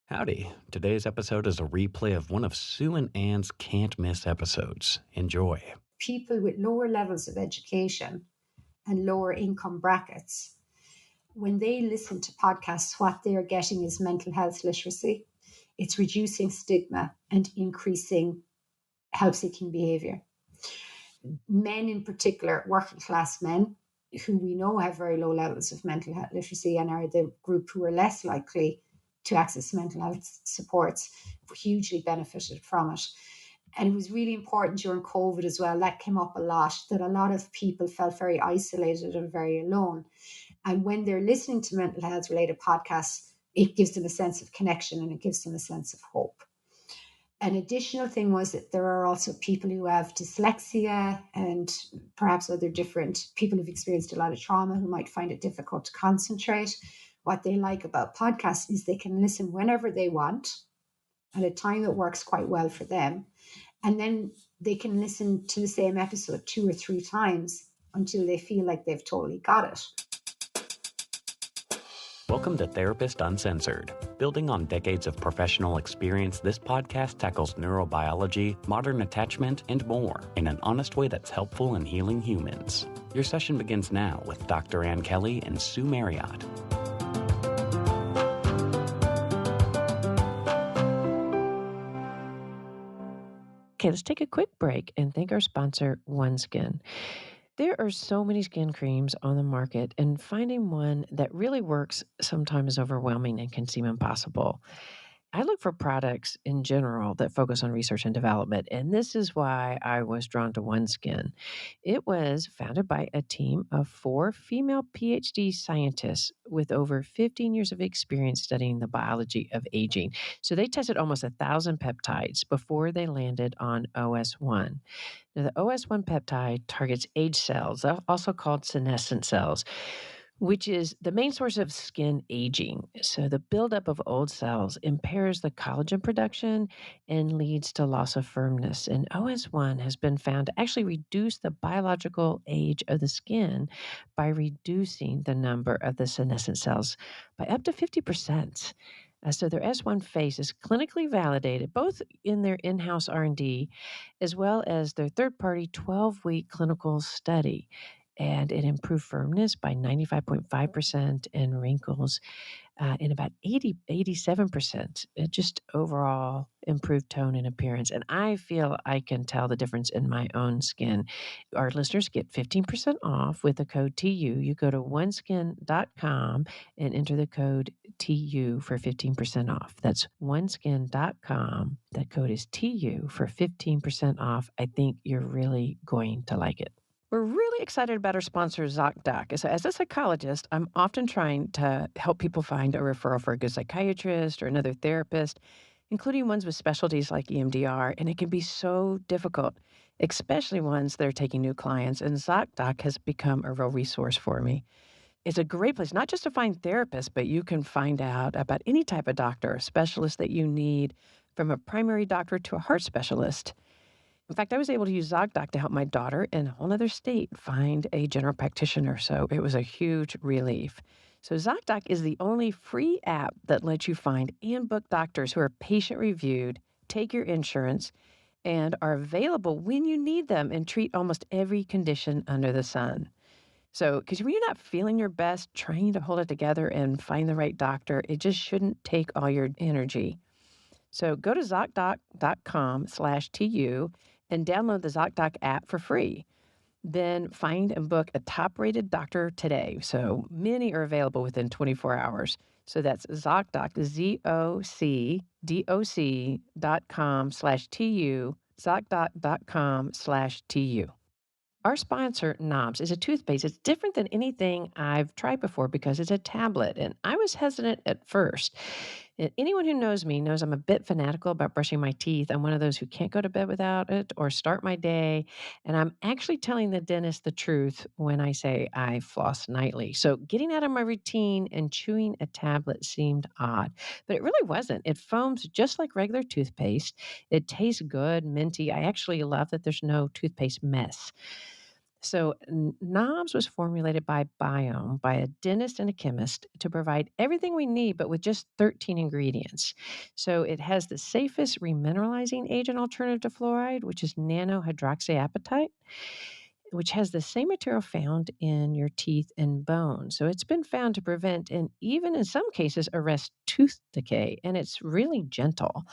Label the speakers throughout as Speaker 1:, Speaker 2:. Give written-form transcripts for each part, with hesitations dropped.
Speaker 1: Howdy. Today's episode is a replay of one of Sue and Anne's can't miss episodes. Enjoy.
Speaker 2: People with lower levels of education and lower income brackets, when they listen to podcasts, what they're getting is mental health literacy. It's reducing stigma and increasing help seeking behavior. Men, in particular, working class men, who we know have very low levels of mental health literacy and are the group who are less likely to access mental health supports, hugely benefited from it. And it was really important during COVID as well. That came up a lot, that a lot of people felt very isolated and very alone. And when they're listening to mental health related podcasts, it gives them a sense of connection and it gives them a sense of hope. An additional thing was that there are also people who have dyslexia and perhaps other different people who've experienced a lot of trauma who might find it difficult to concentrate. What they like about podcasts is they can listen whenever they want at a time that works quite well for them. And then they can listen to the same episode 2 or 3 times until they feel like they've totally got it.
Speaker 1: Welcome to Therapist Uncensored. Building on decades of professional experience, this podcast tackles neurobiology, modern attachment, and more in an honest way that's helpful in healing humans. Your session begins now with Dr. Ann Kelly and Sue Marriott.
Speaker 3: Okay, let's take a quick break and thank our sponsor, OneSkin. There are so many skin creams on the market, and finding one that really works sometimes is overwhelming and can seem impossible. I look for products in general that focus on research and development, and this is why I was drawn to OneSkin. It was founded by a team of 4 female PhD scientists with over 15 years of experience studying the biology of aging. So they tested almost 1,000 peptides before they landed on OS1. Now, the OS1 peptide targets age cells, also called senescent cells, which is the main source of skin aging. So the buildup of old cells impairs the collagen production and leads to loss of firmness. And OS1 has been found to actually reduce the biological age of the skin by reducing the number of the senescent cells by up to 50%. So their S1 face is clinically validated, both in their in-house R&D as well as their third-party 12-week clinical study. And it improved firmness by 95.5% and wrinkles in about 87%. It just overall improved tone and appearance. And I feel I can tell the difference in my own skin. Our listeners get 15% off with the code TU. You go to oneskin.com and enter the code TU for 15% off. That's oneskin.com. That code is TU for 15% off. I think you're really going to like it. We're really excited about our sponsor, ZocDoc. So as a psychologist, I'm often trying to help people find a referral for a good psychiatrist or another therapist, including ones with specialties like EMDR, and it can be so difficult, especially ones that are taking new clients, and ZocDoc has become a real resource for me. It's a great place, not just to find therapists, but you can find out about any type of doctor or specialist that you need, from a primary doctor to a heart specialist. In fact, I was able to use ZocDoc to help my daughter in a whole other state find a general practitioner, so it was a huge relief. So ZocDoc is the only free app that lets you find and book doctors who are patient-reviewed, take your insurance, and are available when you need them and treat almost every condition under the sun. So, because when you're not feeling your best, trying to hold it together and find the right doctor, it just shouldn't take all your energy. So go to ZocDoc.com/TU and download the ZocDoc app for free. Then find and book a top-rated doctor today. So many are available within 24 hours. So that's ZocDoc, ZocDoc.com/TU, ZocDoc.com/TU. Our sponsor, Knobs, is a toothpaste. It's different than anything I've tried before because it's a tablet, and I was hesitant at first. And anyone who knows me knows I'm a bit fanatical about brushing my teeth. I'm one of those who can't go to bed without it or start my day, and I'm actually telling the dentist the truth when I say I floss nightly. So getting out of my routine and chewing a tablet seemed odd, but it really wasn't. It foams just like regular toothpaste. It tastes good, minty. I actually love that there's no toothpaste mess. So, knobs was formulated by Biome, by a dentist and a chemist, to provide everything we need, but with just 13 ingredients. So, it has the safest remineralizing agent alternative to fluoride, which is nanohydroxyapatite, which has the same material found in your teeth and bones. So, it's been found to prevent and even in some cases arrest tooth decay, and it's really gentle.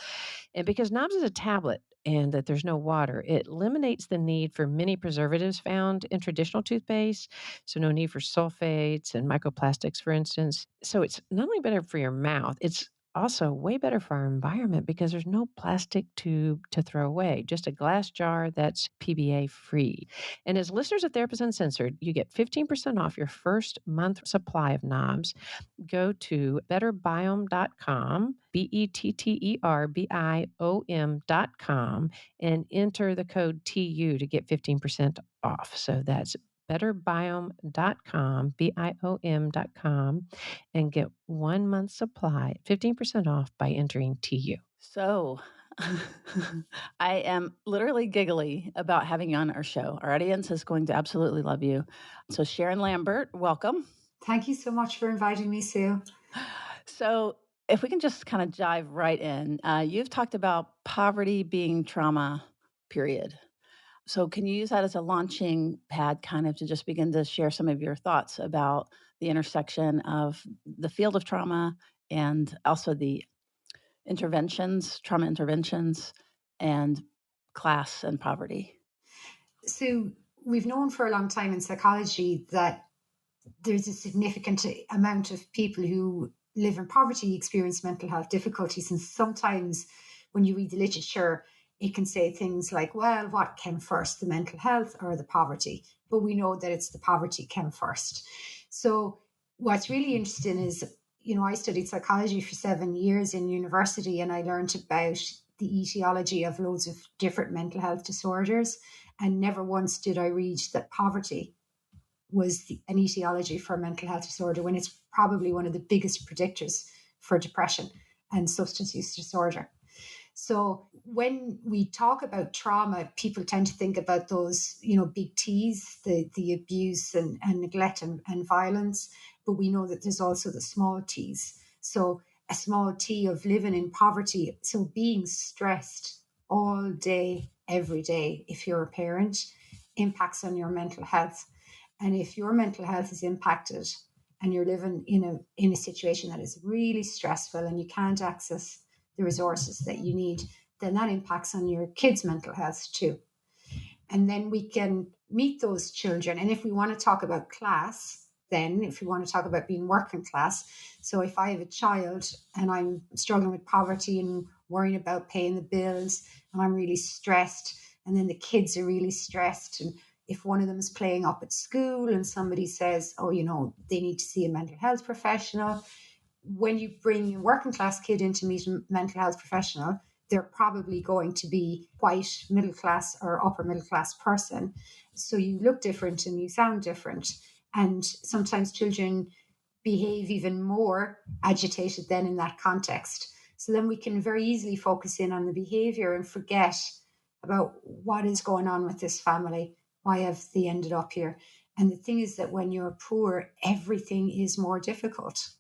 Speaker 3: And because knobs is a tablet and that there's no water, it eliminates the need for many preservatives found in traditional toothpaste. So, no need for sulfates and microplastics, for instance. So, it's not only better for your mouth, it's also way better for our environment because there's no plastic tube to throw away, just a glass jar that's PBA free. And as listeners of Therapist Uncensored, you get 15% off your first month supply of knobs. Go to betterbiome.com, betterbiom.com, and enter the code TU to get 15% off. So that's betterbiome.com, biom.com, and get 1 month supply, 15% off by entering TU.
Speaker 4: So I am literally giggly about having you on our show. Our audience is going to absolutely love you. So Sharon Lambert, welcome.
Speaker 2: Thank you so much for inviting me, Sue.
Speaker 4: So if we can just kind of dive right in, you've talked about poverty being trauma, period. So can you use that as a launching pad kind of to just begin to share some of your thoughts about the intersection of the field of trauma and also the interventions, trauma interventions, and class and poverty?
Speaker 2: So we've known for a long time in psychology that there's a significant amount of people who live in poverty experience mental health difficulties. And sometimes when you read the literature, it can say things like, well, what came first, the mental health or the poverty? But we know that it's the poverty came first. So what's really interesting is, I studied psychology for 7 years in university, and I learned about the etiology of loads of different mental health disorders. And never once did I read that poverty was an etiology for mental health disorder, when it's probably one of the biggest predictors for depression and substance use disorder. So when we talk about trauma, people tend to think about those, big T's, the abuse and neglect and violence. But we know that there's also the small T's. So a small T of living in poverty. So being stressed all day, every day, if you're a parent, impacts on your mental health. And if your mental health is impacted and you're living in a situation that is really stressful and you can't access the resources that you need, then that impacts on your kids' mental health too. And then we can meet those children. And if we want to talk about class, then if we want to talk about being working class, so if I have a child and I'm struggling with poverty and worrying about paying the bills and I'm really stressed, and then the kids are really stressed, and if one of them is playing up at school and somebody says, oh, they need to see a mental health professional, when you bring a working class kid in to meet a mental health professional, they're probably going to be white, middle class or upper middle class person. So you look different and you sound different. And sometimes children behave even more agitated then in that context. So then we can very easily focus in on the behavior and forget about what is going on with this family. Why have they ended up here? And the thing is that when you're poor, everything is more difficult.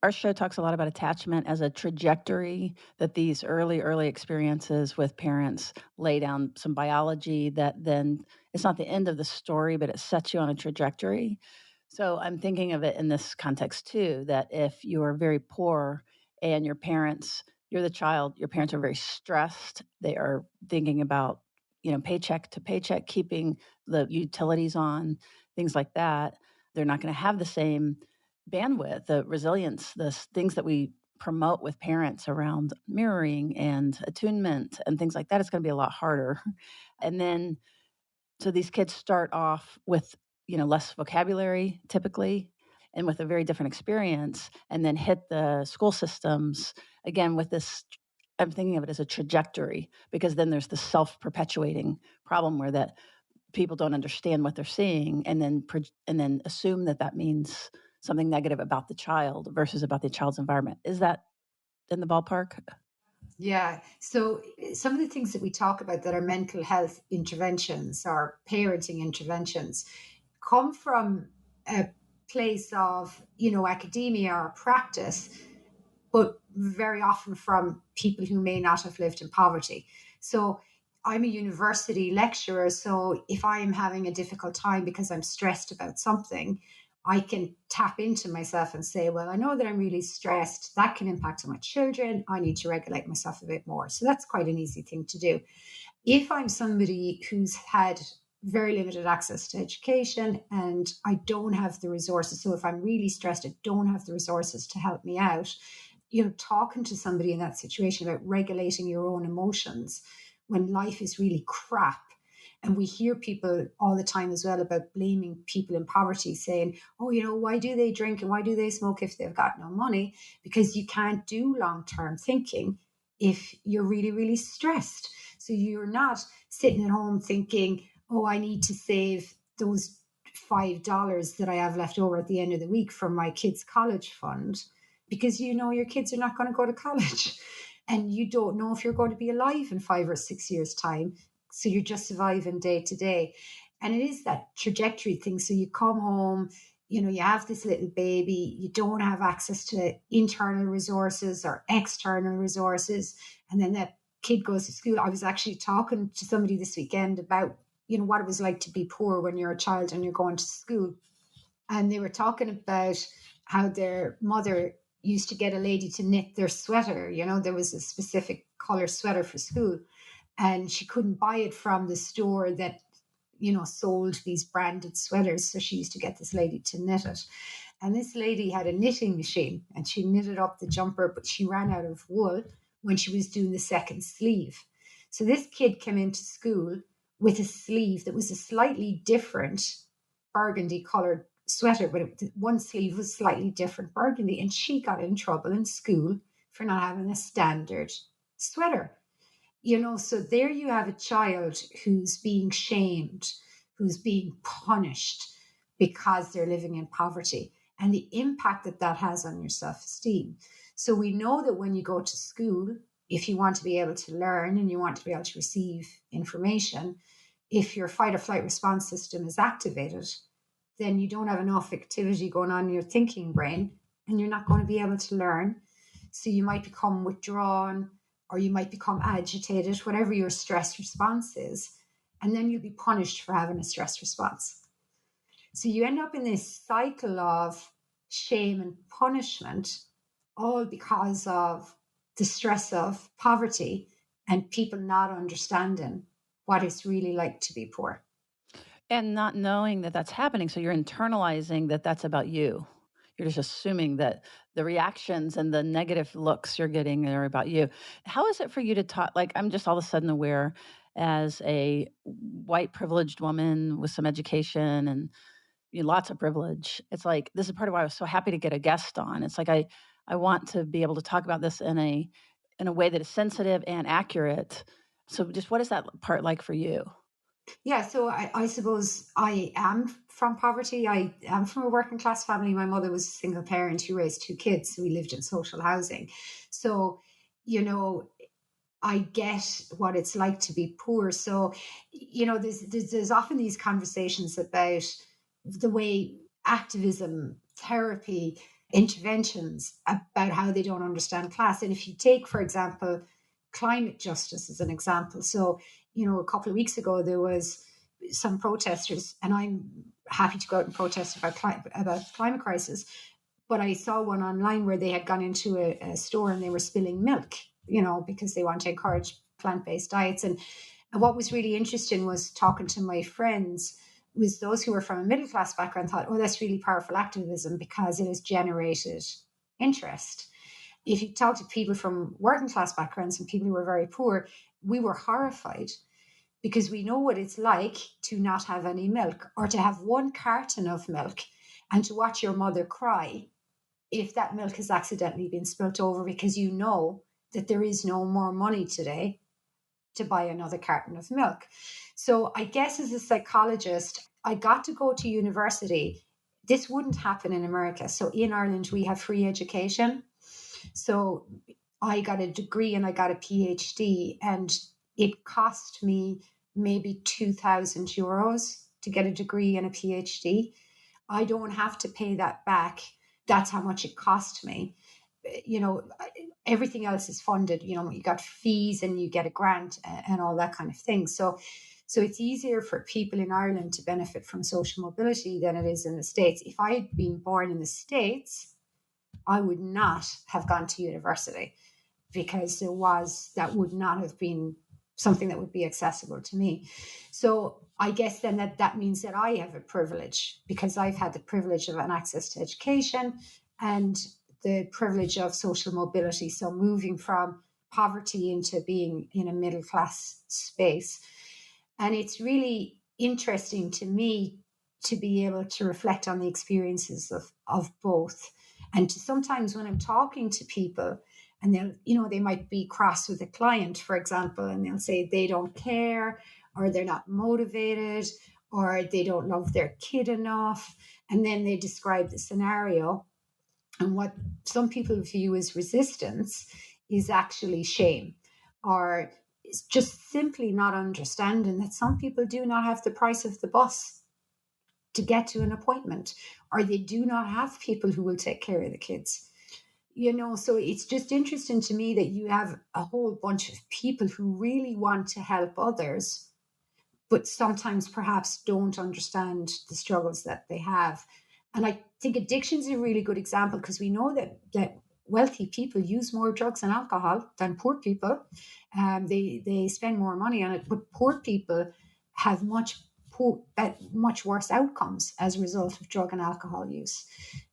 Speaker 4: Our show talks a lot about attachment as a trajectory, that these early experiences with parents lay down some biology that then it's not the end of the story, but it sets you on a trajectory. So I'm thinking of it in this context too, that if you are very poor and you're the child, your parents are very stressed. They are thinking about, paycheck to paycheck, keeping the utilities on, things like that. They're not going to have the same bandwidth, the resilience, the things that we promote with parents around mirroring and attunement and things like that. It's going to be a lot harder. And then, so these kids start off with, less vocabulary typically and with a very different experience, and then hit the school systems again with this. I'm thinking of it as a trajectory, because then there's the self-perpetuating problem where that people don't understand what they're seeing and then assume that means something negative about the child versus about the child's environment. Is that in the ballpark?
Speaker 2: Yeah. So some of the things that we talk about that are mental health interventions or parenting interventions come from a place of, academia or practice, but very often from people who may not have lived in poverty. So I'm a university lecturer. So if I am having a difficult time because I'm stressed about something, I can tap into myself and say, well, I know that I'm really stressed. That can impact on my children. I need to regulate myself a bit more. So that's quite an easy thing to do. If I'm somebody who's had very limited access to education and I don't have the resources, so if I'm really stressed, I don't have the resources to help me out, talking to somebody in that situation about regulating your own emotions when life is really crap. And we hear people all the time as well about blaming people in poverty, saying, oh, why do they drink and why do they smoke if they've got no money? Because you can't do long term thinking if you're really, really stressed. So you're not sitting at home thinking, oh, I need to save those $5 that I have left over at the end of the week from my kids' college fund, because your kids are not going to go to college and you don't know if you're going to be alive in 5 or 6 years' time. So you're just surviving day to day. And it is that trajectory thing. So you come home, you have this little baby, you don't have access to internal resources or external resources. And then that kid goes to school. I was actually talking to somebody this weekend about, what it was like to be poor when you're a child and you're going to school. And they were talking about how their mother used to get a lady to knit their sweater. There was a specific color sweater for school, and she couldn't buy it from the store that sold these branded sweaters, so she used to get this lady to knit it. And this lady had a knitting machine and she knitted up the jumper, but she ran out of wool when she was doing the second sleeve. So this kid came into school with a sleeve that was a slightly different burgundy colored sweater, but one sleeve was slightly different burgundy, and she got in trouble in school for not having a standard sweater. So there you have a child who's being shamed, who's being punished because they're living in poverty, and the impact that that has on your self-esteem. So we know that when you go to school, if you want to be able to learn and you want to be able to receive information, if your fight or flight response system is activated, then you don't have enough activity going on in your thinking brain and you're not going to be able to learn. So you might become withdrawn or you might become agitated, whatever your stress response is, and then you'll be punished for having a stress response. So you end up in this cycle of shame and punishment, all because of the stress of poverty and people not understanding what it's really like to be poor.
Speaker 4: And not knowing that that's happening. So you're internalizing that that's about you. You're just assuming that the reactions and the negative looks you're getting are about you. How is it for you to talk? Like, I'm just all of a sudden aware as a white privileged woman with some education and lots of privilege. It's like, this is part of why I was so happy to get a guest on. It's like, I want to be able to talk about this in a way that is sensitive and accurate. So just what is that part like for you?
Speaker 2: Yeah, so I suppose I am from poverty. I am from a working class family. My mother was a single parent who raised two kids, so we lived in social housing. So, I get what it's like to be poor. So, there's often these conversations about the way activism, therapy, interventions about how they don't understand class. And if you take, for example, climate justice as an example. So, a couple of weeks ago, there was some protesters, and I'm happy to go out and protest about climate crisis. But I saw one online where they had gone into a store and they were spilling milk, because they want to encourage plant-based diets. And what was really interesting was talking to my friends, was those who were from a middle-class background thought, oh, that's really powerful activism because it has generated interest. If you talk to people from working class backgrounds and people who were very poor, we were horrified because we know what it's like to not have any milk or to have one carton of milk and to watch your mother cry if that milk has accidentally been spilt over because you know that there is no more money today to buy another carton of milk. So I guess as a psychologist, I got to go to university. This wouldn't happen in America. So in Ireland, we have free education. So I got a degree and I got a PhD, and it cost me maybe €2,000 to get a degree and a PhD. I don't have to pay that back. That's how much it cost me. Everything else is funded. You got fees and you get a grant and all that kind of thing. So it's easier for people in Ireland to benefit from social mobility than it is in the States. If I had been born in the States, I would not have gone to university, because that would not have been something that would be accessible to me. So I guess then that means that I have a privilege, because I've had the privilege of an access to education and the privilege of social mobility. So moving from poverty into being in a middle class space. And it's really interesting to me to be able to reflect on the experiences of both. And sometimes when I'm talking to people, and they might be cross with a client, for example, and they'll say they don't care, or they're not motivated, or they don't love their kid enough. And then they describe the scenario. And what some people view as resistance is actually shame, or it's just simply not understanding that some people do not have the price of the bus to get to an appointment, or they do not have people who will take care of the kids. So it's just interesting to me that you have a whole bunch of people who really want to help others, but sometimes perhaps don't understand the struggles that they have. And I think addiction is a really good example, because we know that wealthy people use more drugs and alcohol than poor people. They spend more money on it, but poor people have much worse outcomes as a result of drug and alcohol use,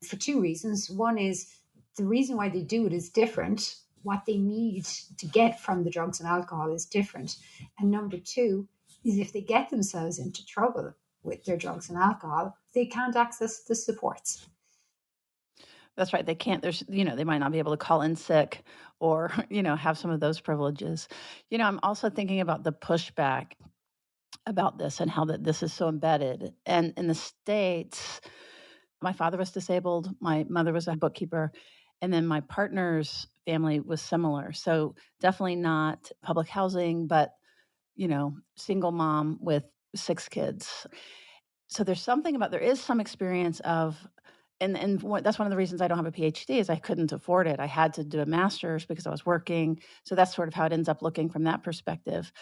Speaker 2: for two reasons. One is the reason why they do it is different. What they need to get from the drugs and alcohol is different. And number two is, if they get themselves into trouble with their drugs and alcohol, they can't access the supports.
Speaker 4: That's right. They can't, they might not be able to call in sick or, have some of those privileges. I'm also thinking about the pushback about this and how that this is so embedded. And in the States, my father was disabled. My mother was a bookkeeper. And then my partner's family was similar. So definitely not public housing, but, single mom with 6 kids. So there is some experience of, and that's one of the reasons I don't have a PhD, is I couldn't afford it. I had to do a master's because I was working. So that's sort of how it ends up looking from that perspective.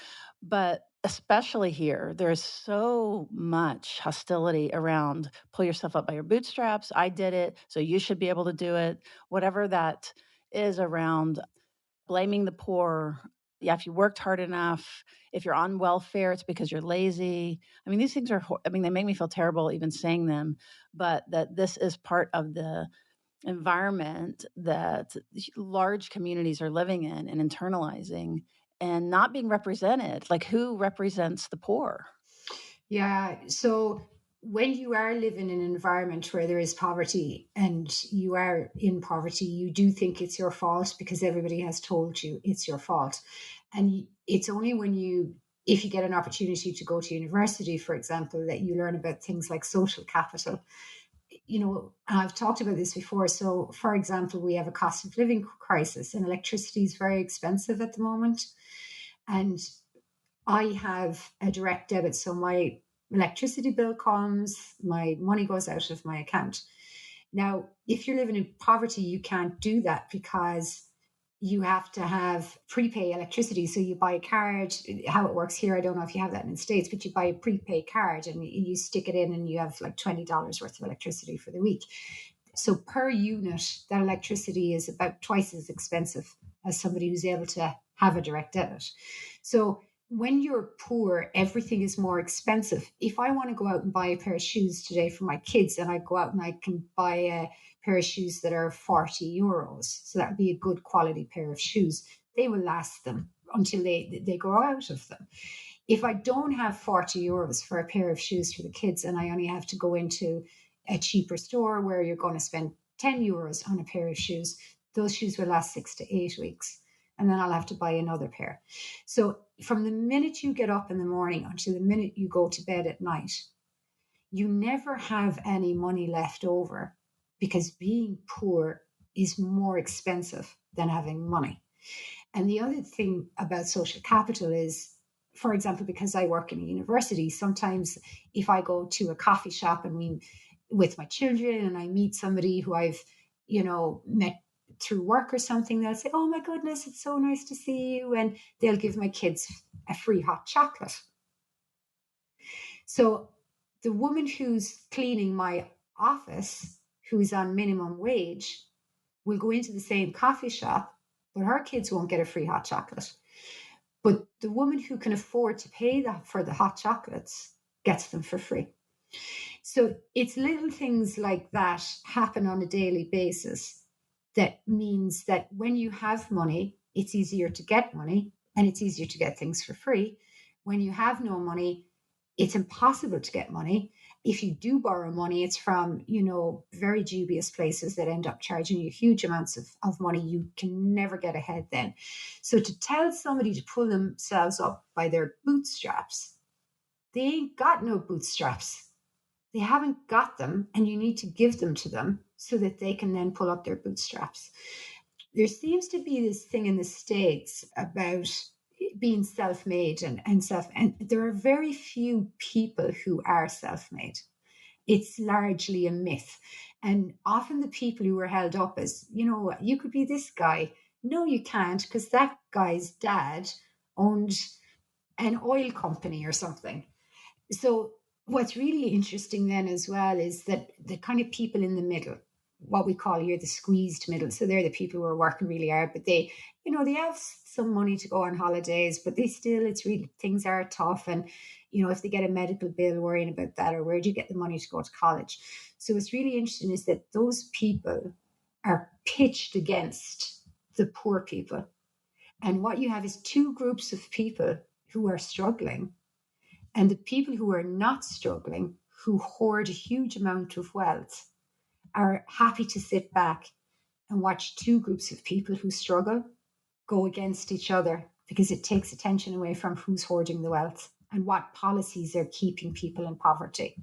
Speaker 4: But especially here, there's so much hostility around pull yourself up by your bootstraps. I did it, so you should be able to do it. Whatever that is around blaming the poor. Yeah, if you worked hard enough, if you're on welfare, it's because you're lazy. I mean, these things they make me feel terrible even saying them, but that this is part of the environment that large communities are living in and internalizing and not being represented. Like, who represents the poor?
Speaker 2: Yeah. So when you are living in an environment where there is poverty and you are in poverty, you do think it's your fault because everybody has told you it's your fault. And it's only if you get an opportunity to go to university, for example, that you learn about things like social capital. I've talked about this before. So, for example, we have a cost of living crisis, and electricity is very expensive at the moment. And I have a direct debit. So my electricity bill comes, my money goes out of my account. Now, if you're living in poverty, you can't do that because you have to have prepay electricity. So you buy a card. How it works here, I don't know if you have that in the States, but you buy a prepaid card and you stick it in and you have like $20 worth of electricity for the week. So per unit, that electricity is about twice as expensive as somebody who's able to have a direct debit. So when you're poor, everything is more expensive. If I want to go out and buy a pair of shoes today for my kids, and I go out and I can buy a pair of shoes that are €40, so that would be a good quality pair of shoes, they will last them until they grow out of them. If I don't have €40 for a pair of shoes for the kids, and I only have to go into a cheaper store where you're going to spend €10 on a pair of shoes, those shoes will last 6 to 8 weeks. And then I'll have to buy another pair. So from the minute you get up in the morning until the minute you go to bed at night, you never have any money left over, because being poor is more expensive than having money. And the other thing about social capital is, for example, because I work in a university, sometimes if I go to a coffee shop and with my children and I meet somebody who I've, met through work or something, they'll say, "Oh my goodness, it's so nice to see you." And they'll give my kids a free hot chocolate. So the woman who's cleaning my office, who's on minimum wage, will go into the same coffee shop, but her kids won't get a free hot chocolate. But the woman who can afford to pay for the hot chocolates gets them for free. So it's little things like that happen on a daily basis that means that when you have money, it's easier to get money and it's easier to get things for free. When you have no money, it's impossible to get money. If you do borrow money, it's from, very dubious places that end up charging you huge amounts of money. You can never get ahead then. So to tell somebody to pull themselves up by their bootstraps, they ain't got no bootstraps. They haven't got them, and you need to give them to them so that they can then pull up their bootstraps. There seems to be this thing in the States about being self-made and there are very few people who are self-made. It's largely a myth. And often the people who are held up as, you could be this guy. No, you can't, because that guy's dad owned an oil company or something. So what's really interesting then as well is that the kind of people in the middle, what we call here the squeezed middle. So they're the people who are working really hard, but they have some money to go on holidays, but things are tough. And, if they get a medical bill, worrying about that, or where do you get the money to go to college? So what's really interesting is that those people are pitched against the poor people. And what you have is two groups of people who are struggling, and the people who are not struggling, who hoard a huge amount of wealth, are happy to sit back and watch two groups of people who struggle go against each other, because it takes attention away from who's hoarding the wealth and what policies are keeping people in poverty.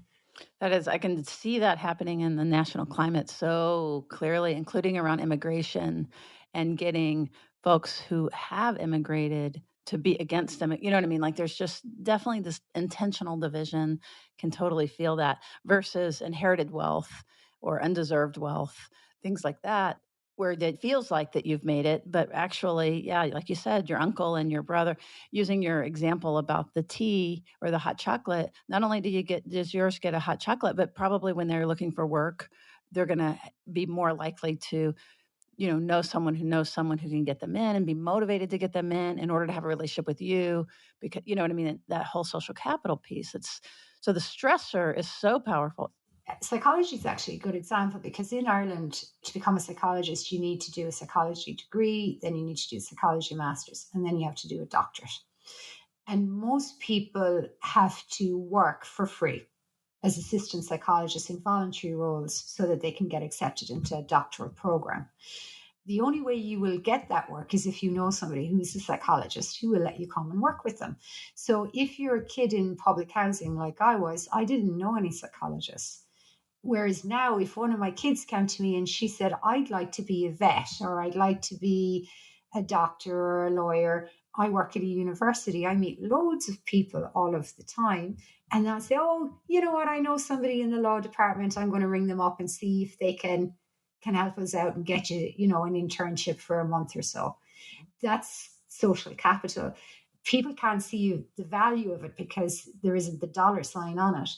Speaker 4: That is, I can see that happening in the national climate so clearly, including around immigration and getting folks who have immigrated to be against them. You know what I mean? Like there's just definitely this intentional division, can totally feel that, versus inherited wealth or undeserved wealth, things like that, where it feels like that you've made it, but actually, yeah, like you said, your uncle and your brother, using your example about the tea or the hot chocolate, not only does yours get a hot chocolate, but probably when they're looking for work, they're going to be more likely to, know someone who can get them in and be motivated to get them in order to have a relationship with you, because, you know what I mean? That whole social capital piece. So the stressor is so powerful.
Speaker 2: Psychology is actually a good example, because in Ireland, to become a psychologist, you need to do a psychology degree, then you need to do a psychology master's, and then you have to do a doctorate. And most people have to work for free as assistant psychologists in voluntary roles so that they can get accepted into a doctoral program. The only way you will get that work is if you know somebody who's a psychologist who will let you come and work with them. So if you're a kid in public housing like I was, I didn't know any psychologists. Whereas now, if one of my kids came to me and she said, "I'd like to be a vet," or "I'd like to be a doctor or a lawyer," I work at a university, I meet loads of people all of the time. And they'll say, "Oh, you know what? I know somebody in the law department. I'm going to ring them up and see if they can help us out and get you, an internship for a month or so." That's social capital. People can't see the value of it because there isn't the dollar sign on it.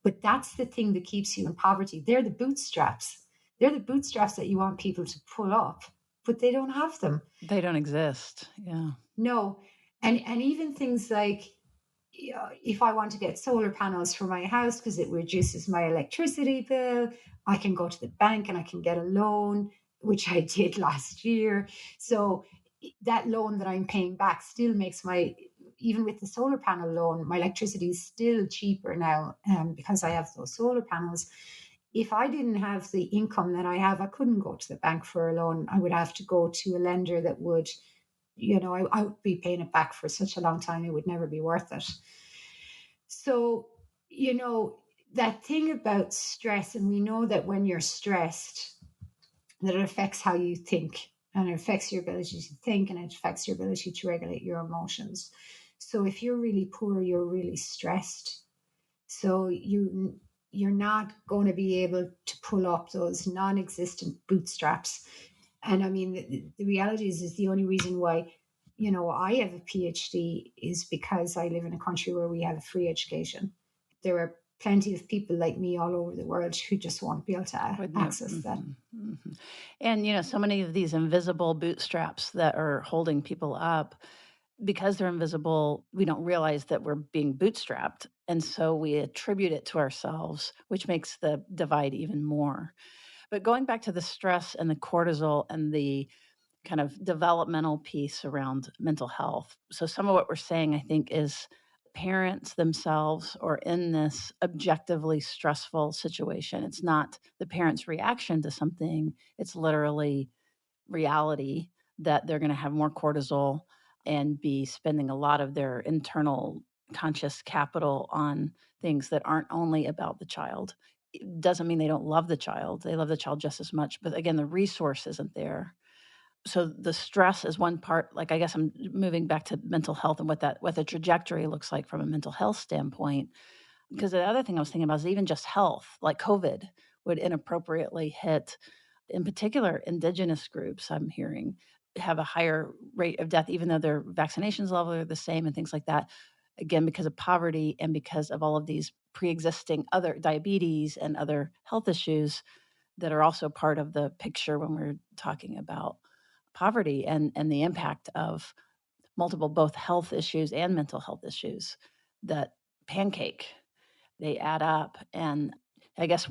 Speaker 2: But that's the thing that keeps you in poverty. They're the bootstraps. They're the bootstraps that you want people to pull up, but they don't have them.
Speaker 4: They don't exist. Yeah.
Speaker 2: No. And even things like, if I want to get solar panels for my house because it reduces my electricity bill, I can go to the bank and I can get a loan, which I did last year. So that loan that I'm paying back still makes even with the solar panel loan, my electricity is still cheaper now because I have those solar panels. If I didn't have the income that I have, I couldn't go to the bank for a loan. I would have to go to a lender that would, I would be paying it back for such a long time. It would never be worth it. So, that thing about stress, and we know that when you're stressed, that it affects how you think and it affects your ability to think, and it affects your ability to regulate your emotions. So if you're really poor, you're really stressed. So you're not going to be able to pull up those non-existent bootstraps. And I mean, the reality is the only reason why, I have a PhD is because I live in a country where we have a free education. There are plenty of people like me all over the world who just won't be able to access that.
Speaker 4: Mm-hmm. And, so many of these invisible bootstraps that are holding people up, because they're invisible, we don't realize that we're being bootstrapped. And so we attribute it to ourselves, which makes the divide even more. But going back to the stress and the cortisol and the kind of developmental piece around mental health. So some of what we're saying, I think, is parents themselves are in this objectively stressful situation. It's not the parent's reaction to something, it's literally reality that they're going to have more cortisol and be spending a lot of their internal conscious capital on things that aren't only about the child. It doesn't mean they don't love the child. They love the child just as much. But again, the resource isn't there. So the stress is one part. Like, I guess I'm moving back to mental health and what the trajectory looks like from a mental health standpoint. Because the other thing I was thinking about is even just health, like COVID would inappropriately hit, in particular, indigenous groups, I'm hearing, have a higher rate of death, even though their vaccinations level are the same and things like that. Again, because of poverty and because of all of these pre-existing other diabetes and other health issues that are also part of the picture when we're talking about poverty and the impact of multiple both health issues and mental health issues that pancake. They add up. And I guess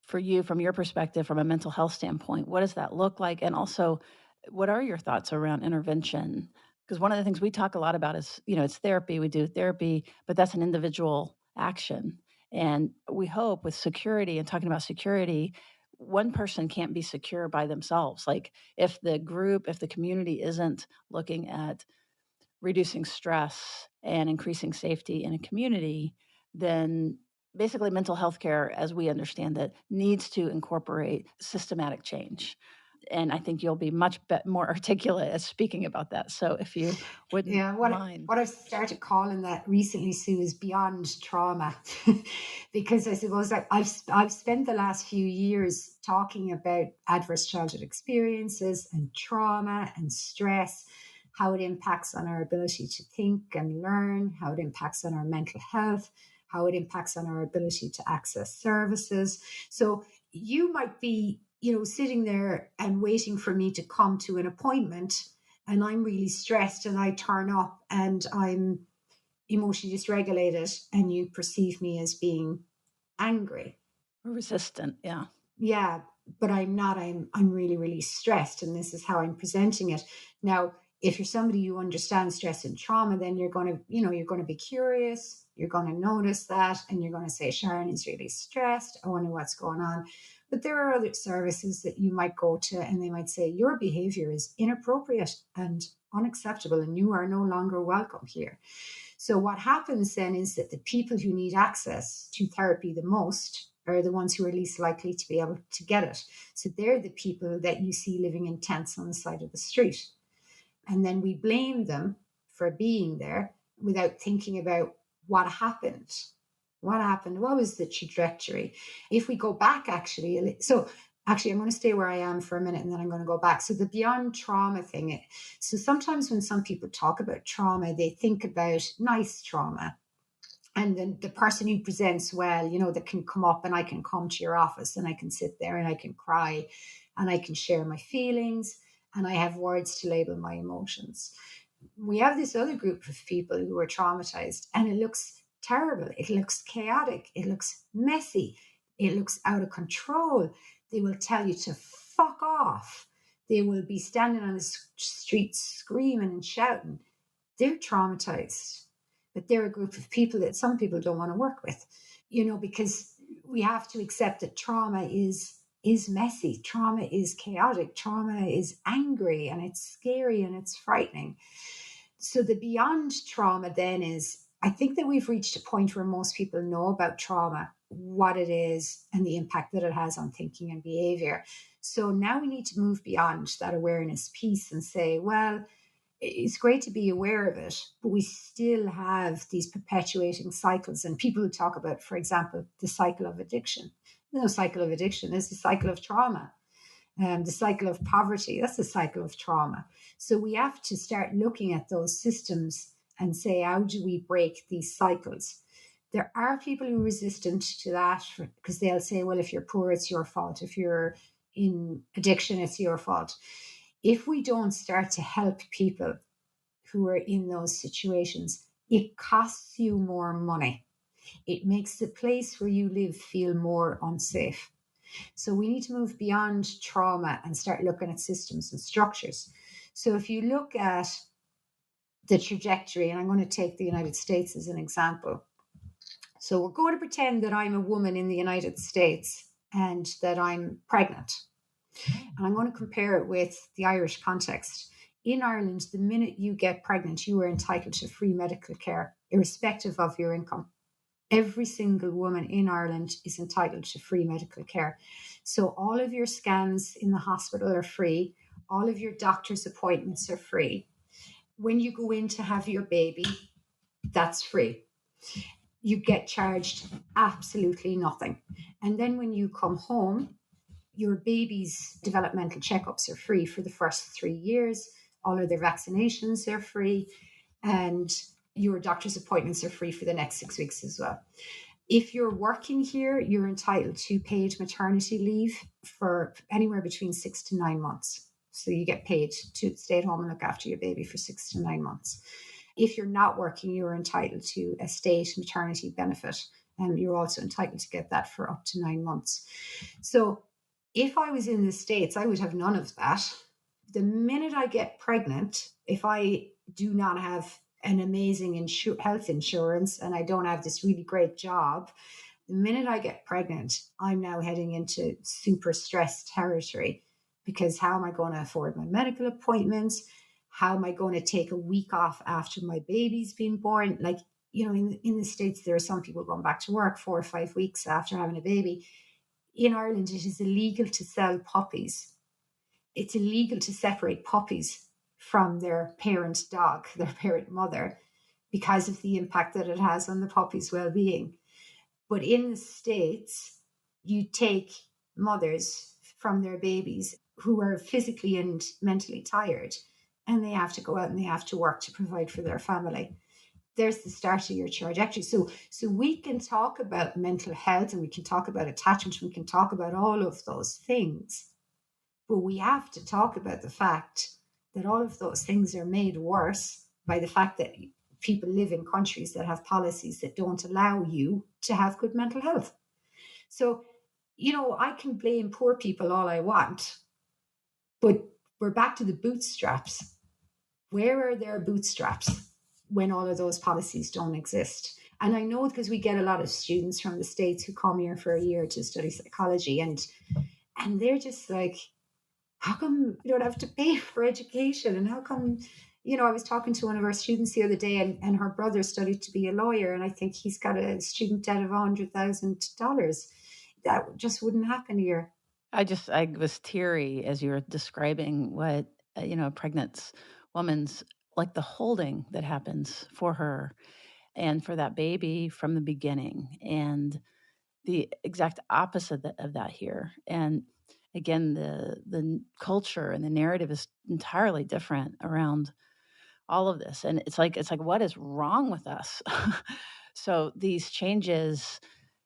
Speaker 4: for you, from your perspective, from a mental health standpoint, what does that look like? And also, what are your thoughts around intervention? Because one of the things we talk a lot about is, it's therapy. We do therapy, but that's an individual action. And we hope with security and talking about security, one person can't be secure by themselves. Like if the community isn't looking at reducing stress and increasing safety in a community, then basically mental health care, as we understand it, needs to incorporate systematic change. And I think you'll be much more articulate as speaking about that. So if you wouldn't mind.
Speaker 2: What I've started calling that recently, Sue, is beyond trauma. Because I suppose I've spent the last few years talking about adverse childhood experiences and trauma and stress, how it impacts on our ability to think and learn, how it impacts on our mental health, how it impacts on our ability to access services. So you might be, sitting there and waiting for me to come to an appointment, and I'm really stressed and I turn up and I'm emotionally dysregulated, and you perceive me as being angry
Speaker 4: or resistant.
Speaker 2: Yeah, but I'm not. I'm really, really stressed, and this is how I'm presenting it. Now, if you're somebody who understands stress and trauma, then you're going to be curious, you're going to notice that, and you're going to say, Sharon is really stressed, I wonder what's going on. But there are other services that you might go to, and they might say, your behavior is inappropriate and unacceptable, and you are no longer welcome here. So what happens then is that the people who need access to therapy the most are the ones who are least likely to be able to get it. So they're the people that you see living in tents on the side of the street. And then we blame them for being there without thinking about what happened. What happened? What was the trajectory? If we go back, actually, I'm going to stay where I am for a minute, and then I'm going to go back. So the beyond trauma thing. So sometimes when some people talk about trauma, they think about nice trauma. And then the person who presents well, that can come up, and I can come to your office and I can sit there and I can cry and I can share my feelings and I have words to label my emotions. We have this other group of people who are traumatized, and it looks terrible. It looks chaotic. It looks messy. It looks out of control. They will tell you to fuck off. They will be standing on the street screaming and shouting. They're traumatized. But they're a group of people that some people don't want to work with, because we have to accept that trauma is messy. Trauma is chaotic. Trauma is angry, and it's scary, and it's frightening. So the beyond trauma then is, I think that we've reached a point where most people know about trauma, what it is, and the impact that it has on thinking and behavior. So now we need to move beyond that awareness piece and say, well, it's great to be aware of it, but we still have these perpetuating cycles. And people who talk about, for example, the cycle of addiction. No cycle of addiction, there's the cycle of trauma. The cycle of poverty, that's the cycle of trauma. So we have to start looking at those systems and say, how do we break these cycles? There are people who are resistant to that because they'll say, well, if you're poor, it's your fault. If you're in addiction, it's your fault. If we don't start to help people who are in those situations, it costs you more money. It makes the place where you live feel more unsafe. So we need to move beyond trauma and start looking at systems and structures. So if you look at the trajectory, and I'm going to take the United States as an example. So we're going to pretend that I'm a woman in the United States and that I'm pregnant. And I'm going to compare it with the Irish context. In Ireland, the minute you get pregnant, you are entitled to free medical care, irrespective of your income. Every single woman in Ireland is entitled to free medical care. So all of your scans in the hospital are free. All of your doctor's appointments are free. When you go in to have your baby, that's free. You get charged absolutely nothing. And then when you come home, your baby's developmental checkups are free for the first 3 years. All of their vaccinations are free. And your doctor's appointments are free for the next 6 weeks as well. If you're working here, you're entitled to paid maternity leave for anywhere between 6 to 9 months. So you get paid to stay at home and look after your baby for 6 to 9 months. If you're not working, you're entitled to a state maternity benefit, and you're also entitled to get that for up to 9 months. So if I was in the States, I would have none of that. The minute I get pregnant, if I do not have an amazing health insurance and I don't have this really great job, the minute I get pregnant, I'm now heading into super stressed territory, because how am I going to afford my medical appointments? How am I going to take a week off after my baby's been born? Like, you know, in the States, there are some people going back to work 4 or 5 weeks after having a baby. In Ireland, it is illegal to sell puppies. It's illegal to separate puppies from their parent dog, their parent mother, because of the impact that it has on the puppy's well-being. But in the States, you take mothers from their babies who are physically and mentally tired, and they have to go out and they have to work to provide for their family. There's the start of your trajectory. So we can talk about mental health, and we can talk about attachment, we can talk about all of those things. But we have to talk about the fact that all of those things are made worse by the fact that people live in countries that have policies that don't allow you to have good mental health. So, you know, I can blame poor people all I want, but we're back to the bootstraps. Where are their bootstraps when all of those policies don't exist? And I know because we get a lot of students from the States who come here for a year to study psychology, and they're just like, how come you don't have to pay for education? And how come, you know, I was talking to one of our students the other day, and her brother studied to be a lawyer, and I think he's got a student debt of $100,000. That just wouldn't happen here.
Speaker 4: I was teary as you were describing what, a pregnant woman's, like the holding that happens for her and for that baby from the beginning, and the exact opposite of that here. And again, the culture and the narrative is entirely different around all of this. And it's like, what is wrong with us? So these changes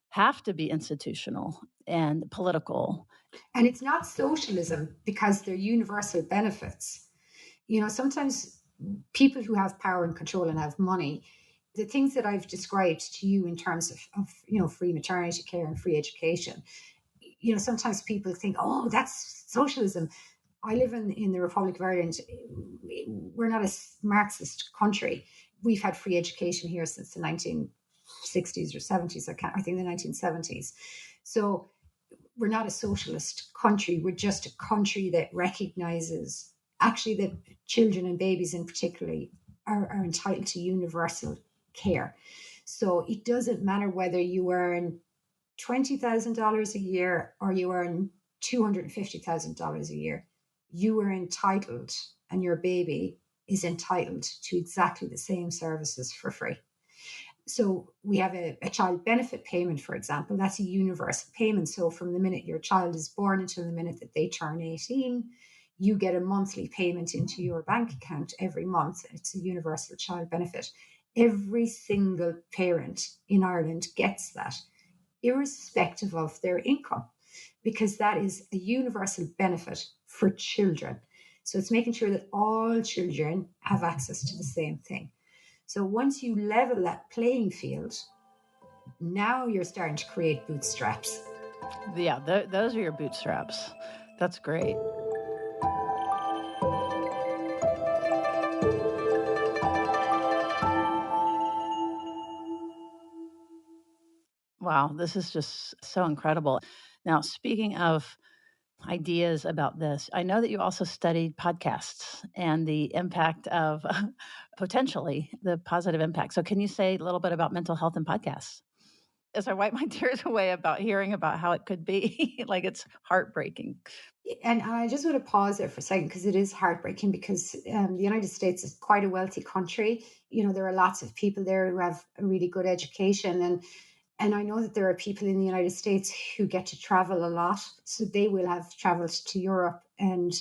Speaker 4: have to be institutional and political.
Speaker 2: And it's not socialism because they're universal benefits. You know, sometimes people who have power and control and have money, the things that I've described to you in terms of you know, free maternity care and free education, you know, sometimes people think, oh, that's socialism. I live in the Republic of Ireland. We're not a Marxist country. We've had free education here since the 1960s or 70s. I think the 1970s. So we're not a socialist country. We're just a country that recognizes actually that children and babies in particular are entitled to universal care. So it doesn't matter whether you earn $20,000 a year or you earn $250,000 a year, you are entitled, and your baby is entitled to exactly the same services for free. So we have a child benefit payment, for example. That's a universal payment. So from the minute your child is born until the minute that they turn 18, you get a monthly payment into your bank account every month. It's a universal child benefit. Every single parent in Ireland gets that, irrespective of their income, because that is a universal benefit for children. So it's making sure that all children have access to the same thing. So once you level that playing field, now you're starting to create bootstraps.
Speaker 4: Yeah, those are your bootstraps. That's great. Wow, this is just so incredible. Now, speaking of ideas about this, I know that you also studied podcasts and the impact of potentially the positive impact. So, can you say a little bit about mental health and podcasts? As I wipe my tears away about hearing about how it could be, like it's heartbreaking.
Speaker 2: And I just want to pause there for a second, because it is heartbreaking, because the United States is quite a wealthy country. There are lots of people there who have a really good education. And I know that there are people in the United States who get to travel a lot. So they will have traveled to Europe and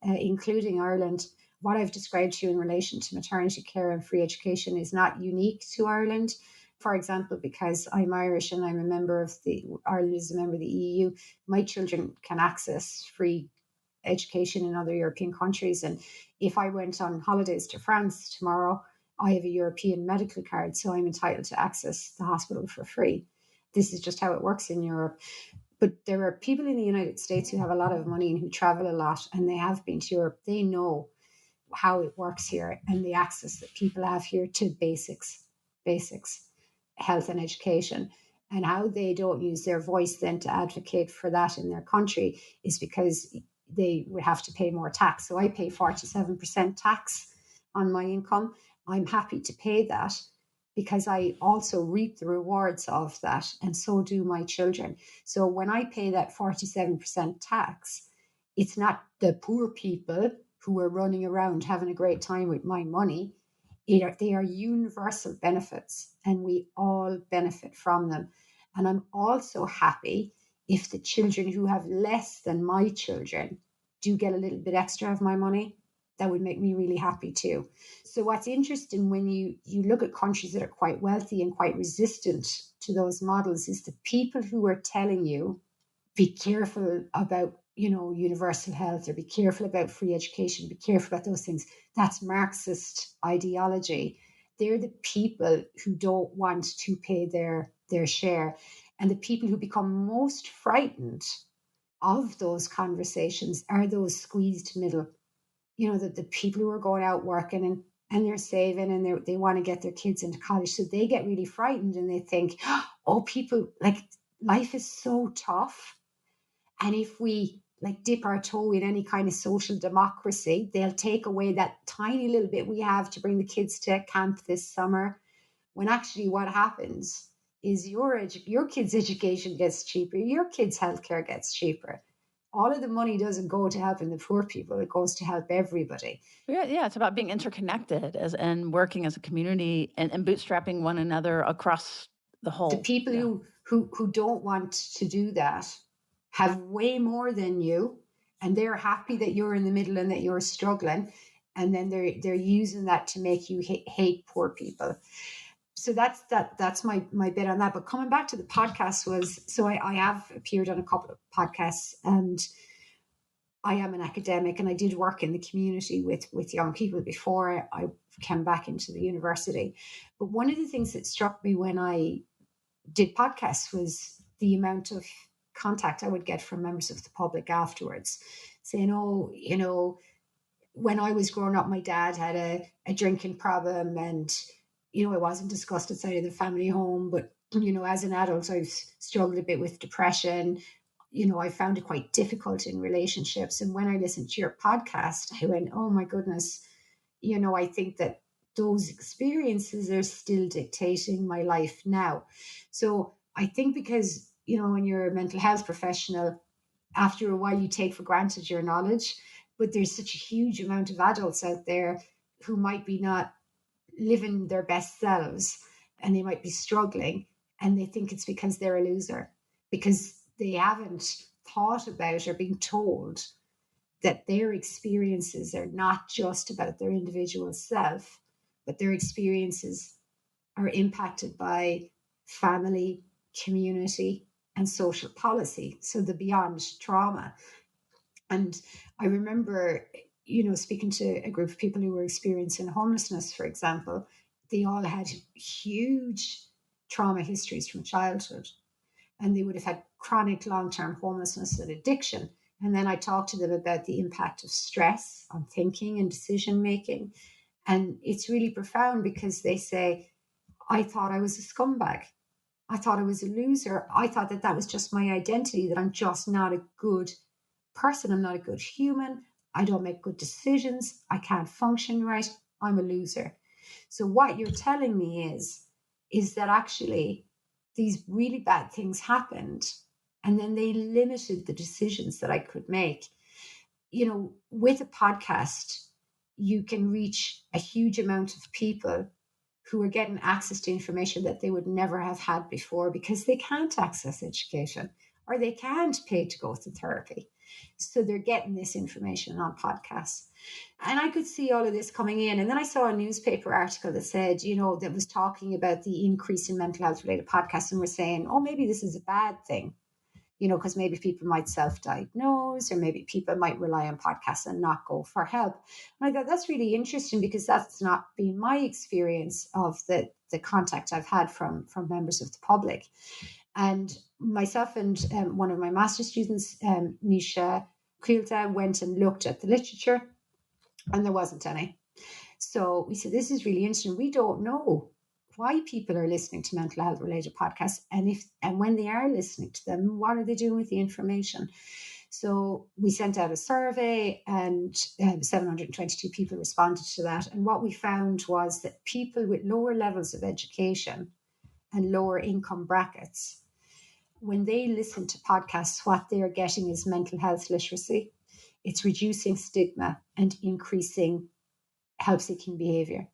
Speaker 2: including Ireland. What I've described to you in relation to maternity care and free education is not unique to Ireland. For example, because I'm Irish and I'm a member of Ireland is a member of the EU, my children can access free education in other European countries. And if I went on holidays to France tomorrow, I have a European medical card, so I'm entitled to access the hospital for free. This is just how it works in Europe. But there are people in the United States who have a lot of money and who travel a lot, and they have been to Europe. They know how it works here and the access that people have here to basics, health and education. And how they don't use their voice then to advocate for that in their country is because they would have to pay more tax. So I pay 47% tax on my income. I'm happy to pay that because I also reap the rewards of that, and so do my children. So when I pay that 47% tax, it's not the poor people who are running around having a great time with my money. They are universal benefits, and we all benefit from them. And I'm also happy if the children who have less than my children do get a little bit extra of my money. That would make me really happy too. So what's interesting when you look at countries that are quite wealthy and quite resistant to those models is the people who are telling you, be careful about, universal health, or be careful about free education, be careful about those things. That's Marxist ideology. They're the people who don't want to pay their share. And the people who become most frightened of those conversations are those squeezed middle. The people who are going out working and they're saving and they want to get their kids into college. So they get really frightened and they think, oh, people, like, life is so tough. And if we dip our toe in any kind of social democracy, they'll take away that tiny little bit we have to bring the kids to camp this summer. When actually what happens is your kids' education gets cheaper, your kids' healthcare gets cheaper. All of the money doesn't go to helping the poor people; it goes to help everybody.
Speaker 4: Yeah, it's about being interconnected and working as a community and bootstrapping one another across the whole.
Speaker 2: The people who don't want to do that have way more than you, and they're happy that you're in the middle and that you're struggling, and then they're using that to make you hate poor people. So that's my bit on that. But coming back to the podcast I have appeared on a couple of podcasts, and I am an academic and I did work in the community with young people before I came back into the university. But one of the things that struck me when I did podcasts was the amount of contact I would get from members of the public afterwards saying, oh, when I was growing up, my dad had a drinking problem, and it wasn't discussed outside of the family home. But as an adult, I've struggled a bit with depression. I found it quite difficult in relationships. And when I listened to your podcast, I went, oh my goodness, I think that those experiences are still dictating my life now. So I think because, when you're a mental health professional, after a while you take for granted your knowledge, but there's such a huge amount of adults out there who might be not living their best selves, and they might be struggling, and they think it's because they're a loser, because they haven't thought about or been told that their experiences are not just about their individual self, but their experiences are impacted by family, community, and social policy. So the beyond trauma. And I remember, speaking to a group of people who were experiencing homelessness, for example. They all had huge trauma histories from childhood, and they would have had chronic long-term homelessness and addiction. And then I talked to them about the impact of stress on thinking and decision making. And it's really profound, because they say, I thought I was a scumbag. I thought I was a loser. I thought that that was just my identity, that I'm just not a good person. I'm not a good human. I don't make good decisions. I can't function right. I'm a loser. So what you're telling me is that actually these really bad things happened, and then they limited the decisions that I could make. With a podcast, you can reach a huge amount of people who are getting access to information that they would never have had before, because they can't access education, or they can't pay to go to therapy. So they're getting this information on podcasts. And I could see all of this coming in. And then I saw a newspaper article that said, that was talking about the increase in mental health related podcasts, and we're saying, oh, maybe this is a bad thing, because maybe people might self-diagnose, or maybe people might rely on podcasts and not go for help. And I thought that's really interesting, because that's not been my experience of the contact I've had from members of the public. And myself and one of my master's students, Nisha Quilta, went and looked at the literature, and there wasn't any. So we said, this is really interesting. We don't know why people are listening to mental health related podcasts, and when they are listening to them, what are they doing with the information? So we sent out a survey, and 722 people responded to that. And what we found was that people with lower levels of education and lower income brackets, when they listen to podcasts, what they're getting is mental health literacy. It's reducing stigma and increasing help-seeking behavior.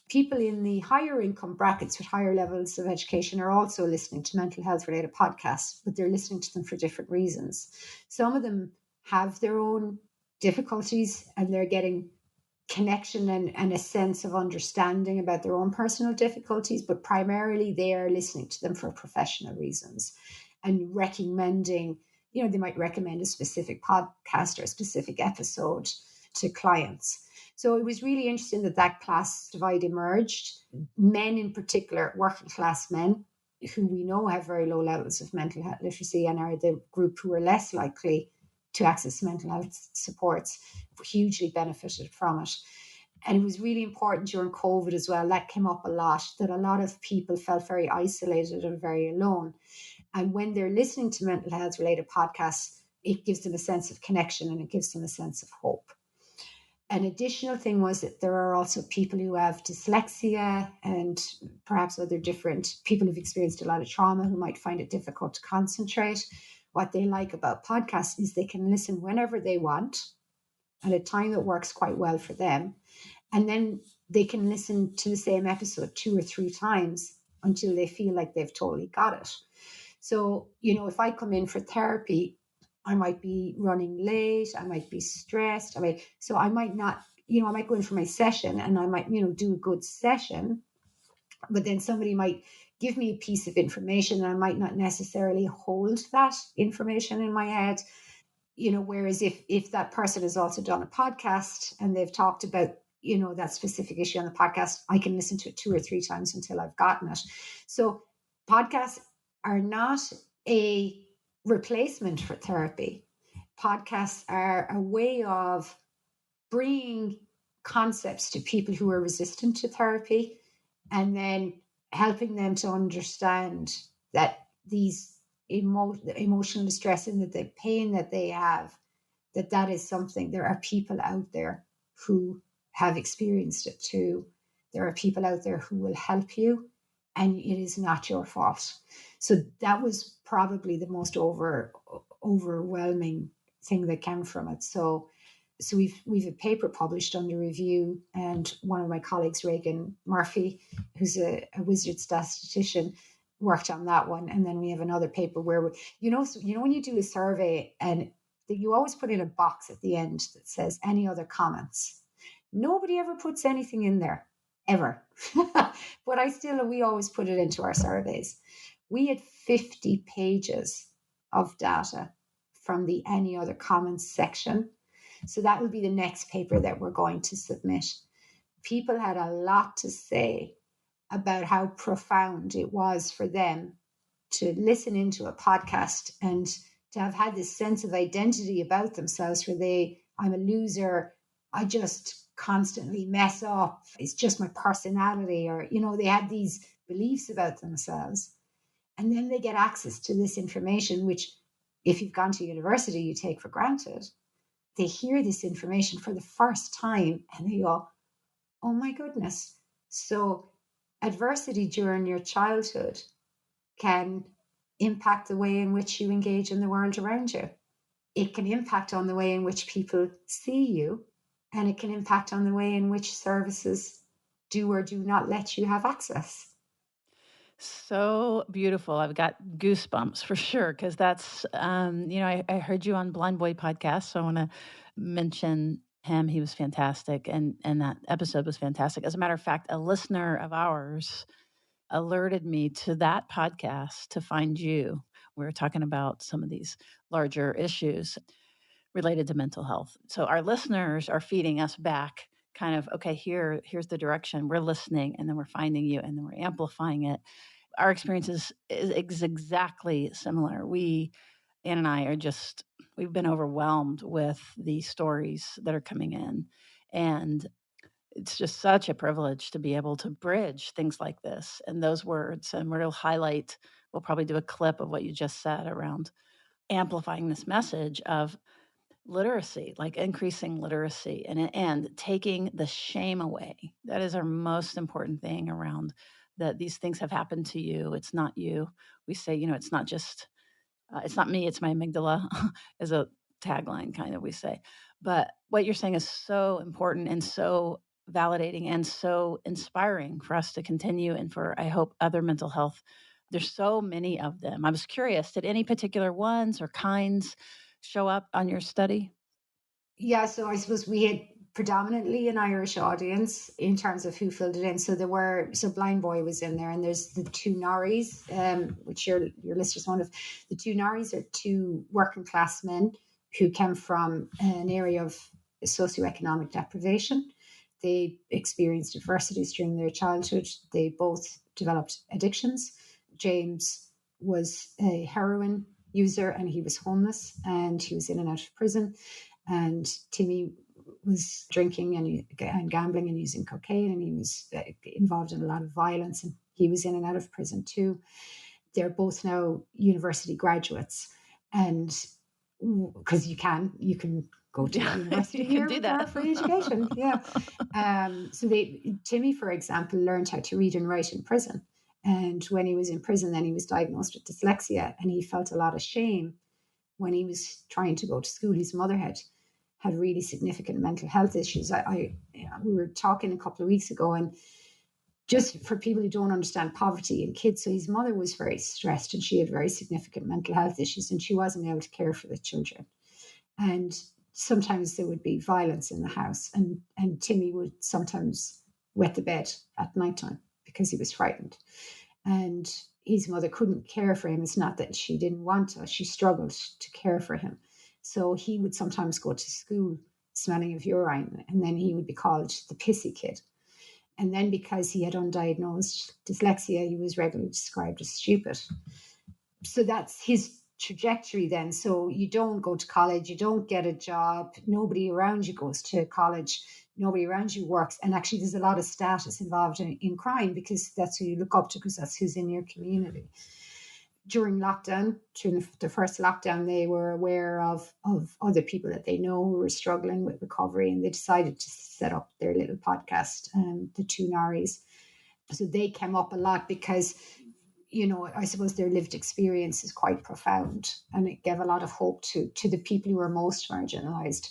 Speaker 2: People in the higher income brackets with higher levels of education are also listening to mental health related podcasts, but they're listening to them for different reasons. Some of them have their own difficulties, and they're getting connection and a sense of understanding about their own personal difficulties, but primarily they are listening to them for professional reasons and recommending, they might recommend a specific podcast or a specific episode to clients. So it was really interesting that class divide emerged. Men in particular, working class men, who we know have very low levels of mental health literacy and are the group who are less likely to access mental health supports, hugely benefited from it. And it was really important during COVID as well. That came up a lot, that a lot of people felt very isolated and very alone. And when they're listening to mental health related podcasts, it gives them a sense of connection, and it gives them a sense of hope. An additional thing was that there are also people who have dyslexia and perhaps other different people who've experienced a lot of trauma, who might find it difficult to concentrate. What they like about podcasts is they can listen whenever they want at a time that works quite well for them. And then they can listen to the same episode 2 or 3 times until they feel like they've totally got it. So, if I come in for therapy, I might be running late, I might be stressed. So I might not, I might go in for my session, and I might, do a good session, but then somebody might give me a piece of information, and I might not necessarily hold that information in my head. Whereas if that person has also done a podcast and they've talked about, that specific issue on the podcast, I can listen to it 2 or 3 times until I've gotten it. So podcasts are not a replacement for therapy. Podcasts are a way of bringing concepts to people who are resistant to therapy, and then helping them to understand that these emotional distress and the pain that they have, that is something. There are people out there who have experienced it too. There are people out there who will help you, and it is not your fault. So that was probably the most overwhelming thing that came from it. So we've a paper published under review, and one of my colleagues, Reagan Murphy, who's a wizard statistician, worked on that one. And then we have another paper where when you do a survey and you always put in a box at the end that says any other comments. Nobody ever puts anything in there, ever. But we always put it into our surveys. We had 50 pages of data from the any other comments section. So that will be the next paper that we're going to submit. People had a lot to say about how profound it was for them to listen into a podcast and to have had this sense of identity about themselves where I'm a loser, I just constantly mess up, it's just my personality, or, they had these beliefs about themselves. And then they get access to this information, which if you've gone to university, you take for granted. They hear this information for the first time and they go, oh my goodness. So adversity during your childhood can impact the way in which you engage in the world around you. It can impact on the way in which people see you, and it can impact on the way in which services do or do not let you have access.
Speaker 4: So beautiful. I've got goosebumps for sure, because that's, I heard you on Blind Boy podcast, so I want to mention him. He was fantastic, and that episode was fantastic. As a matter of fact, a listener of ours alerted me to that podcast to find you. We were talking about some of these larger issues related to mental health. So our listeners are feeding us back kind of, okay, here's the direction. We're listening, and then we're finding you, and then we're amplifying it. Our experience is exactly similar. Ann and I we've been overwhelmed with the stories that are coming in. And it's just such a privilege to be able to bridge things like this and those words. And we'll probably do a clip of what you just said around amplifying this message of literacy, like increasing literacy and taking the shame away. That is our most important thing around that these things have happened to you. It's not you. We say, it's not just, it's not me, it's my amygdala is a tagline kind of, we say. But what you're saying is so important and so validating and so inspiring for us to continue, and for, I hope, other mental health. There's so many of them. I was curious, did any particular ones or kinds show up on your study?
Speaker 2: Yeah, so I suppose we had predominantly an Irish audience in terms of who filled it in. So Blind Boy was in there, and there's the two Norries, which your list is one of. The two Norries are two working class men who came from an area of socioeconomic deprivation. They experienced adversities during their childhood. They both developed addictions. James was a heroin user and he was homeless and he was in and out of prison. And Timmy was drinking and gambling and using cocaine, and he was involved in a lot of violence, and he was in and out of prison too. They're both now university graduates, and because you can go to university here with our free education. Yeah. So Timmy, for example, learned how to read and write in prison. And when he was in prison, then he was diagnosed with dyslexia, and he felt a lot of shame when he was trying to go to school. His mother had really significant mental health issues. We were talking a couple of weeks ago, and just for people who don't understand poverty in kids, so his mother was very stressed and she had very significant mental health issues, and she wasn't able to care for the children. And sometimes there would be violence in the house, and Timmy would sometimes wet the bed at nighttime because he was frightened. And his mother couldn't care for him. It's not that she didn't want to, she struggled to care for him. So he would sometimes go to school smelling of urine, and then he would be called the pissy kid. And then because he had undiagnosed dyslexia, he was regularly described as stupid. So that's his trajectory then. So you don't go to college, you don't get a job, nobody around you goes to college, nobody around you works. And actually there's a lot of status involved in crime because that's who you look up to, because that's who's in your community. During the first lockdown, they were aware of other people that they know who were struggling with recovery, and they decided to set up their little podcast, the two Norries. So they came up a lot because, I suppose their lived experience is quite profound, and it gave a lot of hope to the people who are most marginalized.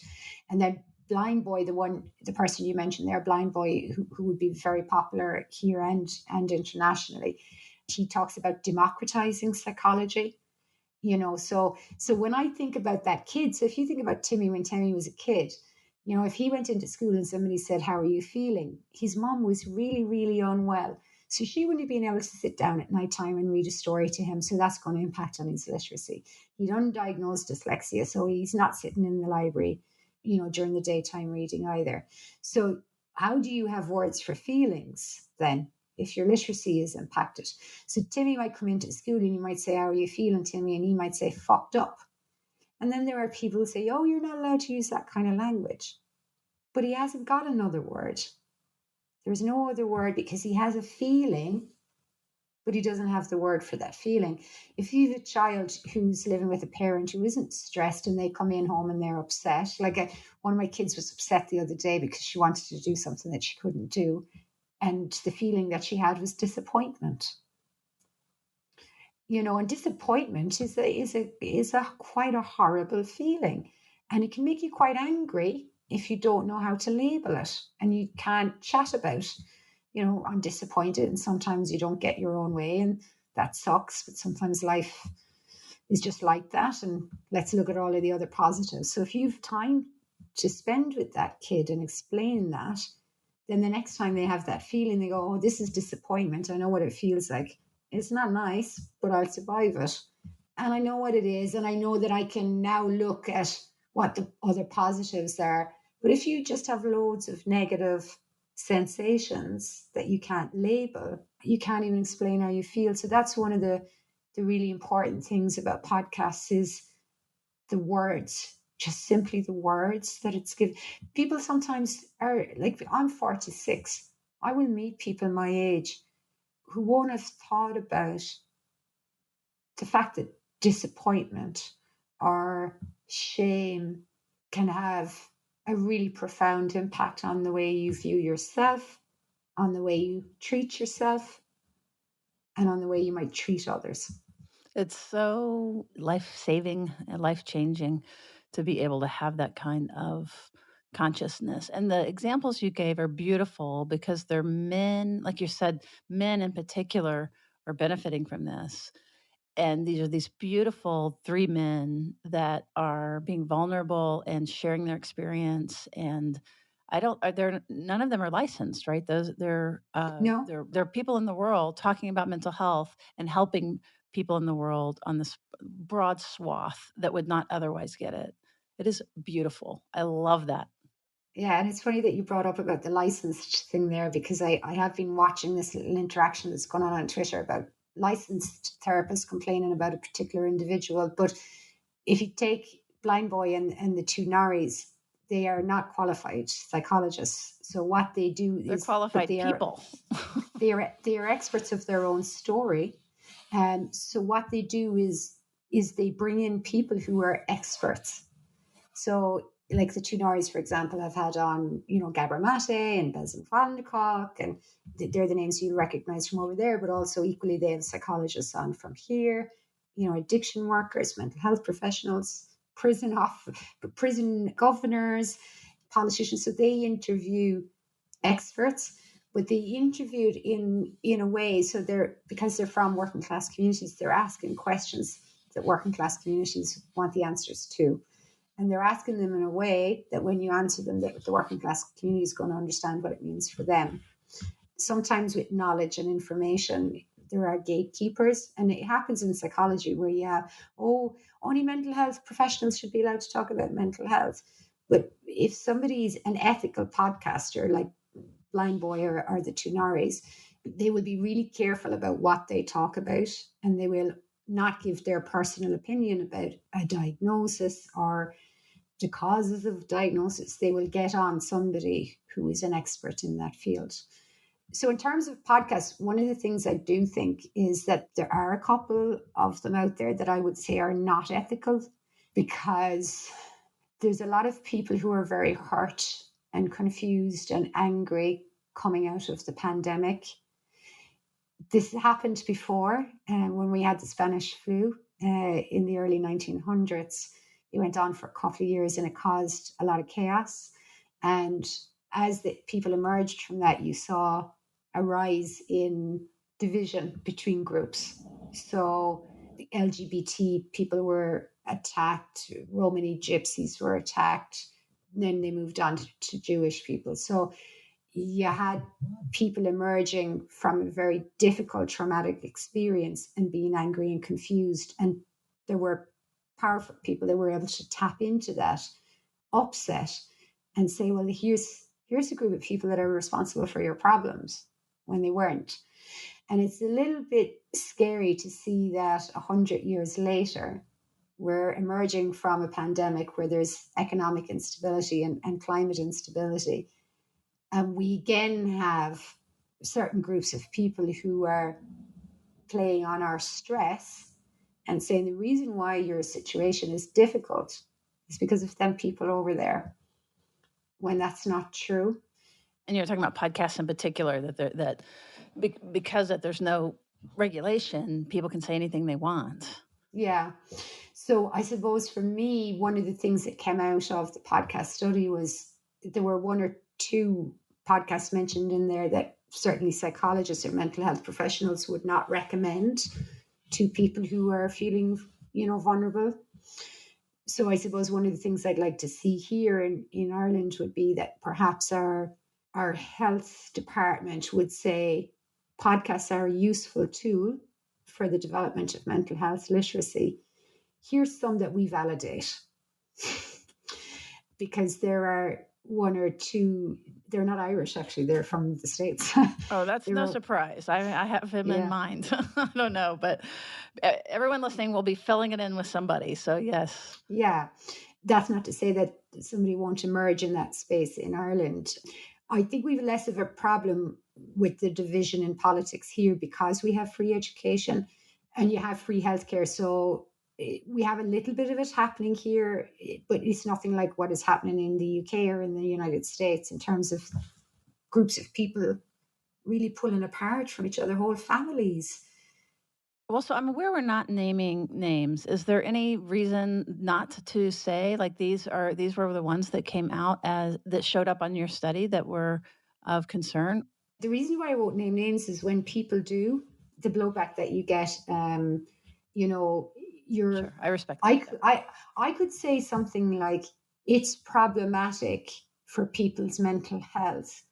Speaker 2: And then Blind Boy, the person you mentioned there, Blind Boy, who would be very popular here and internationally, he talks about democratizing psychology. So when I think about that kid, so if you think about Timmy when Timmy was a kid, if he went into school and somebody said, "How are you feeling?" His mom was really, really unwell. So she wouldn't have been able to sit down at night time and read a story to him. So that's going to impact on his literacy. He'd undiagnosed dyslexia, so he's not sitting in the library, during the daytime reading either. So how do you have words for feelings then if your literacy is impacted? So Timmy might come into school and you might say, "How are you feeling, Timmy?" And he might say, "Fucked up." And then there are people who say, "Oh, you're not allowed to use that kind of language." But he hasn't got another word. There's no other word because he has a feeling, but he doesn't have the word for that feeling. If you have a child who's living with a parent who isn't stressed and they come in home and they're upset, one of my kids was upset the other day because she wanted to do something that she couldn't do. And the feeling that she had was disappointment. And disappointment is a quite a horrible feeling. And it can make you quite angry if you don't know how to label it and you can't chat about, I'm disappointed, and sometimes you don't get your own way, and that sucks, but sometimes life is just like that, and let's look at all of the other positives. So if you've time to spend with that kid and explain that, then the next time they have that feeling, they go, "Oh, this is disappointment. I know what it feels like. It's not nice, but I'll survive it. And I know what it is, and I know that I can now look at what the other positives are." But if you just have loads of negative sensations that you can't label, you can't even explain how you feel. So that's one of the really important things about podcasts is the words, just simply the words that it's given. People sometimes are like, I'm 46. I will meet people my age who won't have thought about the fact that disappointment or shame can have a really profound impact on the way you view yourself, on the way you treat yourself, and on the way you might treat others.
Speaker 4: It's so life-saving and life-changing to be able to have that kind of consciousness. And the examples you gave are beautiful because they're men, like you said, men in particular are benefiting from this. And these are these beautiful three men that are being vulnerable and sharing their experience. And none of them are licensed, right? They're
Speaker 2: No.
Speaker 4: they're people in the world talking about mental health and helping people in the world on this broad swath that would not otherwise get it. It is beautiful. I love that.
Speaker 2: Yeah, and it's funny that you brought up about the licensed thing there, because I have been watching this little interaction that's going on Twitter about licensed therapists complaining about a particular individual. But if you take Blind Boy and the two Naris, they are not qualified psychologists. So what they do
Speaker 4: They're
Speaker 2: is
Speaker 4: qualified people.
Speaker 2: they are experts of their own story. And so what they do is they bring in people who are experts. So like the two Norries, for example, have had on, Gabor Mate and Bezen van de Kolk, and they're the names you recognize from over there, but also equally they have psychologists on from here, addiction workers, mental health professionals, prison governors, politicians. So they interview experts, but they interviewed in a way, so because they're from working class communities, they're asking questions that working class communities want the answers to. And they're asking them in a way that when you answer them, that the working class community is going to understand what it means for them. Sometimes with knowledge and information, there are gatekeepers, and it happens in psychology where you have, only mental health professionals should be allowed to talk about mental health. But if somebody's an ethical podcaster like Blind Boy or the two Norries, they will be really careful about what they talk about, and they will not give their personal opinion about a diagnosis or the causes of diagnosis. They will get on somebody who is an expert in that field. So in terms of podcasts, one of the things I do think is that there are a couple of them out there that I would say are not ethical, because there's a lot of people who are very hurt and confused and angry coming out of the pandemic. This happened before when we had the Spanish flu in the early 1900s. It went on for a couple of years and it caused a lot of chaos. And as the people emerged from that, you saw a rise in division between groups. So the LGBT people were attacked, Romani gypsies were attacked. Then they moved on to Jewish people. So you had people emerging from a very difficult traumatic experience and being angry and confused. And there were powerful people that were able to tap into that upset and say, well, here's a group of people that are responsible for your problems when they weren't. And it's a little bit scary to see that 100 years later, we're emerging from a pandemic where there's economic instability and climate instability. And we again have certain groups of people who are playing on our stress and saying the reason why your situation is difficult is because of them people over there, when that's not true.
Speaker 4: And you're talking about podcasts in particular, because there's no regulation, people can say anything they want.
Speaker 2: Yeah. So I suppose for me, one of the things that came out of the podcast study was that there were one or two podcasts mentioned in there that certainly psychologists or mental health professionals would not recommend to people who are feeling, vulnerable. So I suppose one of the things I'd like to see here in Ireland would be that perhaps our health department would say podcasts are a useful tool for the development of mental health literacy. Here's some that we validate. Because there are one or two, they're not Irish actually, they're from the States.
Speaker 4: Oh, that's no surprise. I have him in mind. I don't know, but everyone listening will be filling it in with somebody. So yes.
Speaker 2: Yeah, that's not to say that somebody won't emerge in that space in Ireland. I think we have less of a problem with the division in politics here because we have free education and you have free healthcare. So we have a little bit of it happening here, but it's nothing like what is happening in the UK or in the United States in terms of groups of people really pulling apart from each other, whole families.
Speaker 4: Well, so I'm aware we're not naming names. Is there any reason not to say like these were the ones that came out that showed up on your study that were of concern?
Speaker 2: The reason why I won't name names is when people do, the blowback that you get,
Speaker 4: Sure, I respect that.
Speaker 2: I could say something like it's problematic for people's mental health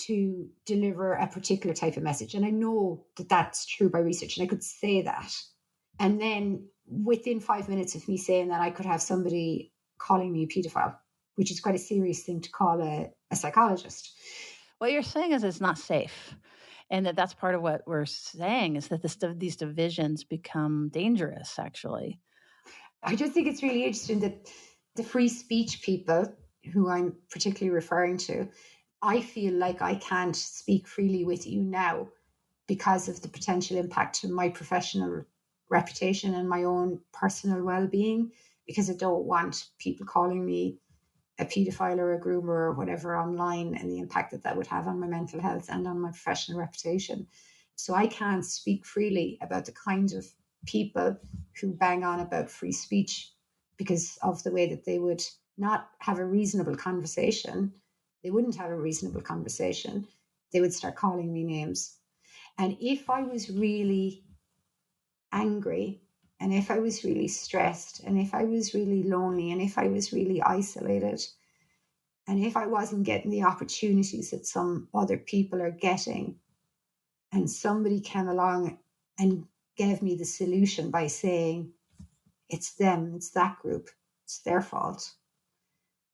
Speaker 2: to deliver a particular type of message. And I know that that's true by research, and I could say that. And then within 5 minutes of me saying that, I could have somebody calling me a pedophile, which is quite a serious thing to call a psychologist.
Speaker 4: What you're saying is it's not safe. And that's part of what we're saying is that these divisions become dangerous, actually.
Speaker 2: I just think it's really interesting that the free speech people who I'm particularly referring to, I feel like I can't speak freely with you now because of the potential impact on my professional reputation and my own personal well-being, because I don't want people calling me a paedophile or a groomer or whatever online and the impact that would have on my mental health and on my professional reputation. So I can't speak freely about the kinds of people who bang on about free speech because of the way that they would not have a reasonable conversation. They wouldn't have a reasonable conversation. They would start calling me names. And if I was really angry, and if I was really stressed, and if I was really lonely, and if I was really isolated, and if I wasn't getting the opportunities that some other people are getting, and somebody came along and gave me the solution by saying, it's them, it's that group, it's their fault.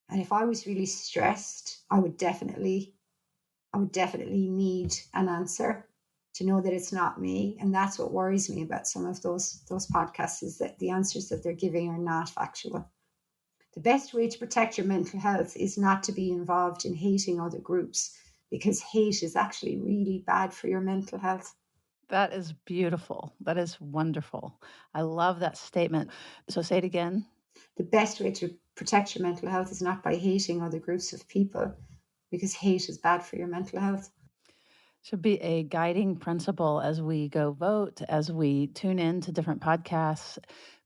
Speaker 2: And if I was really stressed, I would definitely need an answer to know that it's not me. And that's what worries me about some of those podcasts, is that the answers that they're giving are not factual. The best way to protect your mental health is not to be involved in hating other groups, because hate is actually really bad for your mental health.
Speaker 4: That is beautiful. That is wonderful. I love that statement. So say it again.
Speaker 2: The best way to protect your mental health is not by hating other groups of people, because hate is bad for your mental health.
Speaker 4: Should be a guiding principle as we go vote, as we tune in to different podcasts,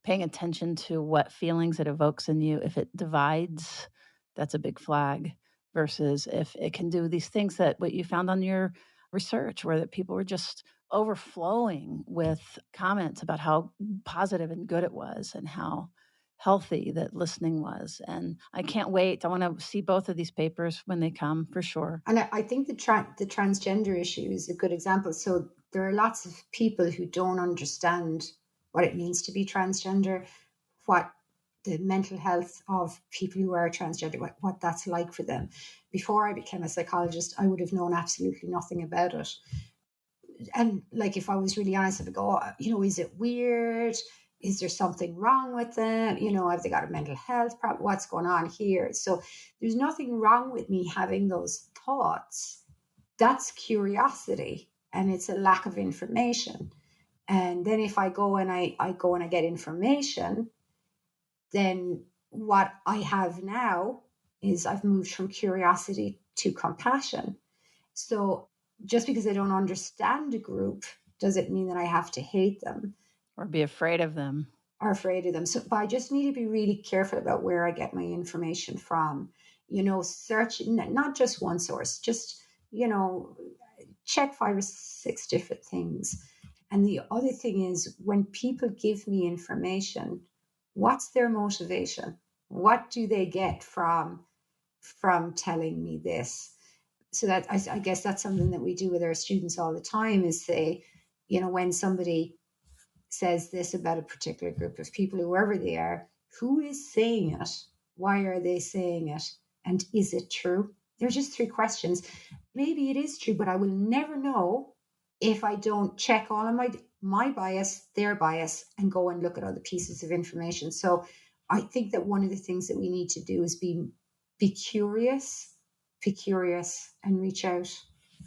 Speaker 4: paying attention to what feelings it evokes in you. If it divides, that's a big flag, versus if it can do these things that what you found on your research, where that people were just overflowing with comments about how positive and good it was and how healthy that listening was. And I can't wait. I want to see both of these papers when they come for sure.
Speaker 2: And I think the transgender issue is a good example. So there are lots of people who don't understand what it means to be transgender, what the mental health of people who are transgender, what that's like for them. Before I became a psychologist, I would have known absolutely nothing about it. And like, if I was really honest, I would go, is it weird? Is there something wrong with them? Have they got a mental health problem? What's going on here? So there's nothing wrong with me having those thoughts. That's curiosity, and it's a lack of information. And then if I go and I go and I get information, then what I have now is I've moved from curiosity to compassion. So just because I don't understand a group doesn't mean that I have to hate them
Speaker 4: or be afraid of them.
Speaker 2: So, but I just need to be really careful about where I get my information from. Search not just one source, just, check 5 or 6 different things. And the other thing is, when people give me information, what's their motivation? What do they get from telling me this? So that I guess that's something that we do with our students all the time, is say, when somebody says this about a particular group of people, whoever they are, who is saying it? Why are they saying it? And is it true? They're just 3 questions. Maybe it is true, but I will never know if I don't check all of my bias, their bias, and go and look at other pieces of information. So I think that one of the things that we need to do is be curious, and reach out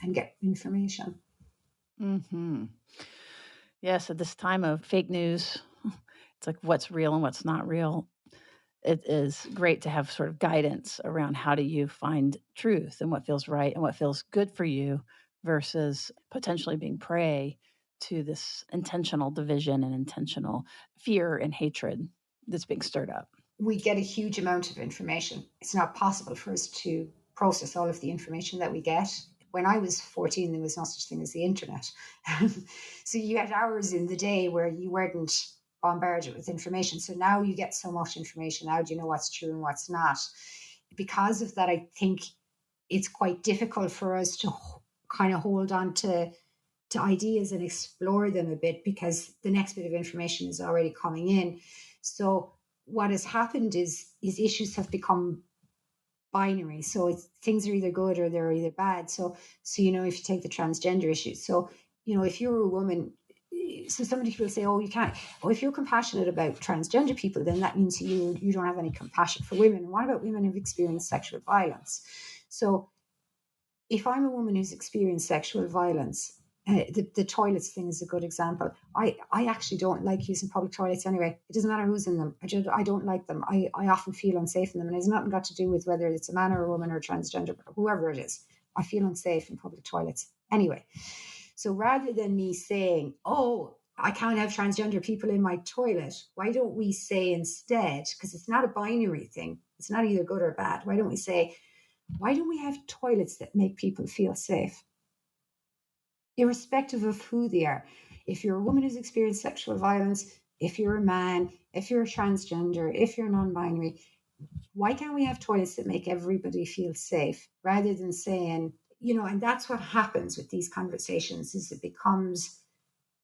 Speaker 2: and get information.
Speaker 4: Mm-hmm. Yes, at this time of fake news, it's like what's real and what's not real. It is great to have sort of guidance around how do you find truth and what feels right and what feels good for you versus potentially being prey to this intentional division and intentional fear and hatred that's being stirred up.
Speaker 2: We get a huge amount of information. It's not possible for us to process all of the information that we get. When I was 14, there was no such thing as the internet. So you had hours in the day where you weren't bombarded with information. So now you get so much information. Now do you know what's true and what's not? Because of that, I think it's quite difficult for us to kind of hold on to ideas and explore them a bit, because the next bit of information is already coming in. So what has happened is issues have become binary. So things are either good or they're either bad. So if you take the transgender issue, so if you're a woman, so somebody will say, you can't. If you're compassionate about transgender people, then that means you don't have any compassion for women. And what about women who've experienced sexual violence? So if I'm a woman who's experienced sexual violence, the toilets thing is a good example. I actually don't like using public toilets anyway. It doesn't matter who's in them. I don't like them. I often feel unsafe in them, and it's nothing got to do with whether it's a man or a woman or transgender, but whoever it is. I feel unsafe in public toilets anyway. So rather than me saying, I can't have transgender people in my toilet, why don't we say instead, because it's not a binary thing, it's not either good or bad, why don't we say, why don't we have toilets that make people feel safe? Irrespective of who they are. If you're a woman who's experienced sexual violence, if you're a man, if you're a transgender, if you're non-binary, why can't we have toilets that make everybody feel safe, rather than saying, and that's what happens with these conversations, is it becomes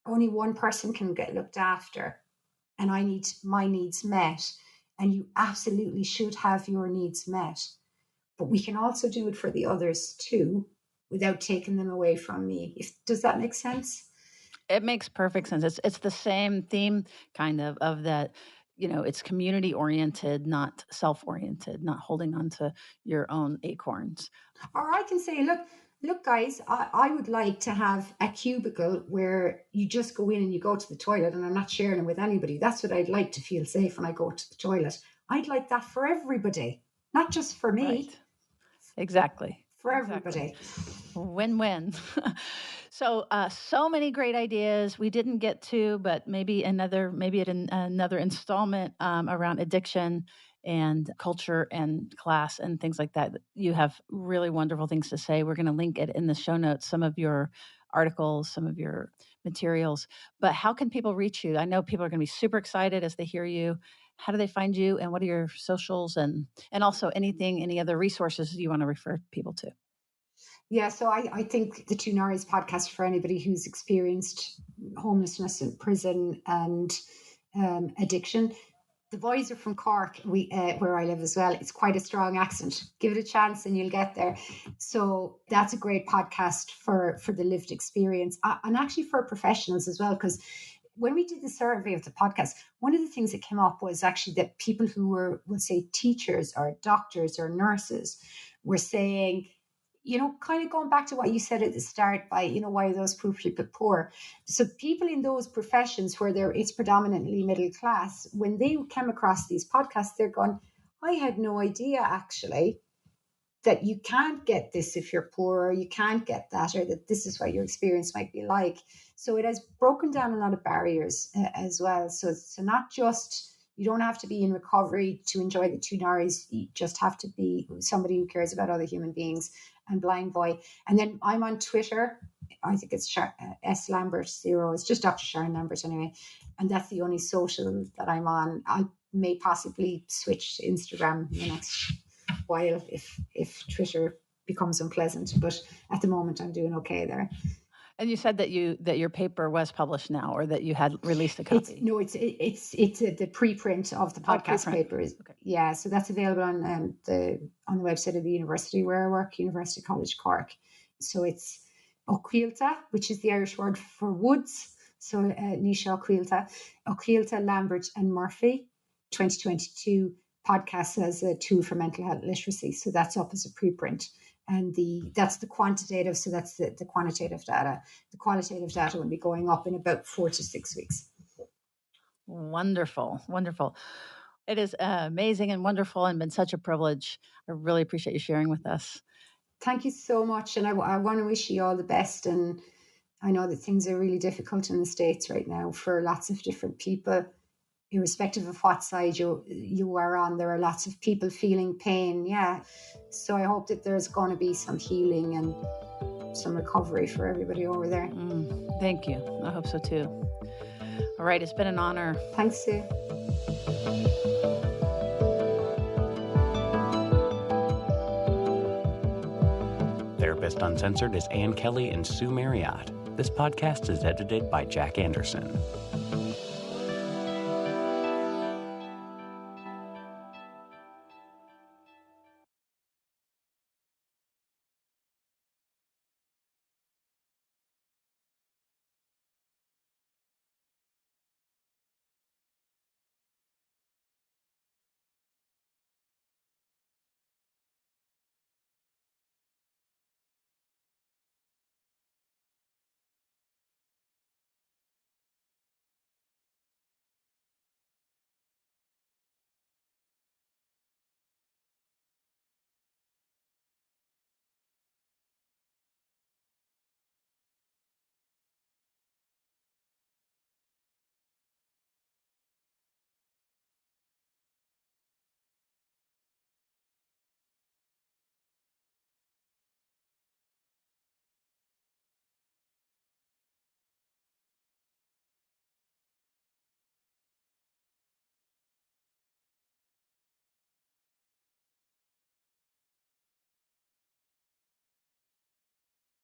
Speaker 2: only one person can get looked after, and I need my needs met, and you absolutely should have your needs met. But we can also do it for the others too, without taking them away from me. Does that make sense?
Speaker 4: It makes perfect sense. It's the same theme kind of that, it's community oriented, not self-oriented, not holding on to your own acorns.
Speaker 2: Or I can say, look, guys, I would like to have a cubicle where you just go in and you go to the toilet, and I'm not sharing it with anybody. That's what I'd like to feel safe when I go to the toilet. I'd like that for everybody, not just for me.
Speaker 4: Right. Exactly.
Speaker 2: for everybody.
Speaker 4: Win-win. So many great ideas we didn't get to, but maybe another installment around addiction and culture and class and things like that. You have really wonderful things to say. We're going to link it in the show notes, some of your articles, some of your materials. But how can people reach you? I know people are going to be super excited as they hear you. How do they find you, and what are your socials, and also any other resources you want to refer people to?
Speaker 2: Yeah, so I think the Two Norries podcast for anybody who's experienced homelessness in prison and addiction. The boys are from Cork, where I live as well. It's quite a strong accent. Give it a chance and you'll get there. So that's a great podcast for the lived experience, and actually for professionals as well, because when we did the survey of the podcast, one of the things that came up was actually that people who were, we'll say, teachers or doctors or nurses were saying, kind of going back to what you said at the start by, why are those poor people poor? So people in those professions where it's predominantly middle class, when they came across these podcasts, they're going, I had no idea actually that you can't get this if you're poor, or you can't get that, or that this is what your experience might be like. So it has broken down a lot of barriers as well. So not just, you don't have to be in recovery to enjoy the Two Norries. You just have to be somebody who cares about other human beings. And Blind Boy. And then I'm on Twitter. I think it's S Lambert 0. It's just Dr. Sharon Lambert anyway. And that's the only social that I'm on. I may possibly switch to Instagram in the next while if Twitter becomes unpleasant. But at the moment, I'm doing okay there.
Speaker 4: And you said that your paper was published now, or that you had released a copy.
Speaker 2: It's the preprint of the podcast paper. Okay. Yeah, so that's available on the website of the university where I work, University College Cork. So it's O'Cuilta, which is the Irish word for woods. So Nisha O'Cuilta, Lambert and Murphy, 2022 podcast as a tool for mental health literacy. So that's up as a preprint. And that's the quantitative, so that's the quantitative data. The qualitative data will be going up in about 4 to 6 weeks.
Speaker 4: Wonderful, wonderful. It is amazing and wonderful, and been such a privilege. I really appreciate you sharing with us.
Speaker 2: Thank you so much, and I want to wish you all the best. And I know that things are really difficult in the States right now for lots of different people. Irrespective of what side you are on, there are lots of people feeling pain. Yeah. So I hope that there's going to be some healing and some recovery for everybody over there.
Speaker 4: Thank you. I hope so too. All right. It's been an honor.
Speaker 2: Thanks, Sue.
Speaker 1: Therapist Uncensored is Ann Kelly and Sue Marriott. This podcast is edited by Jack Anderson.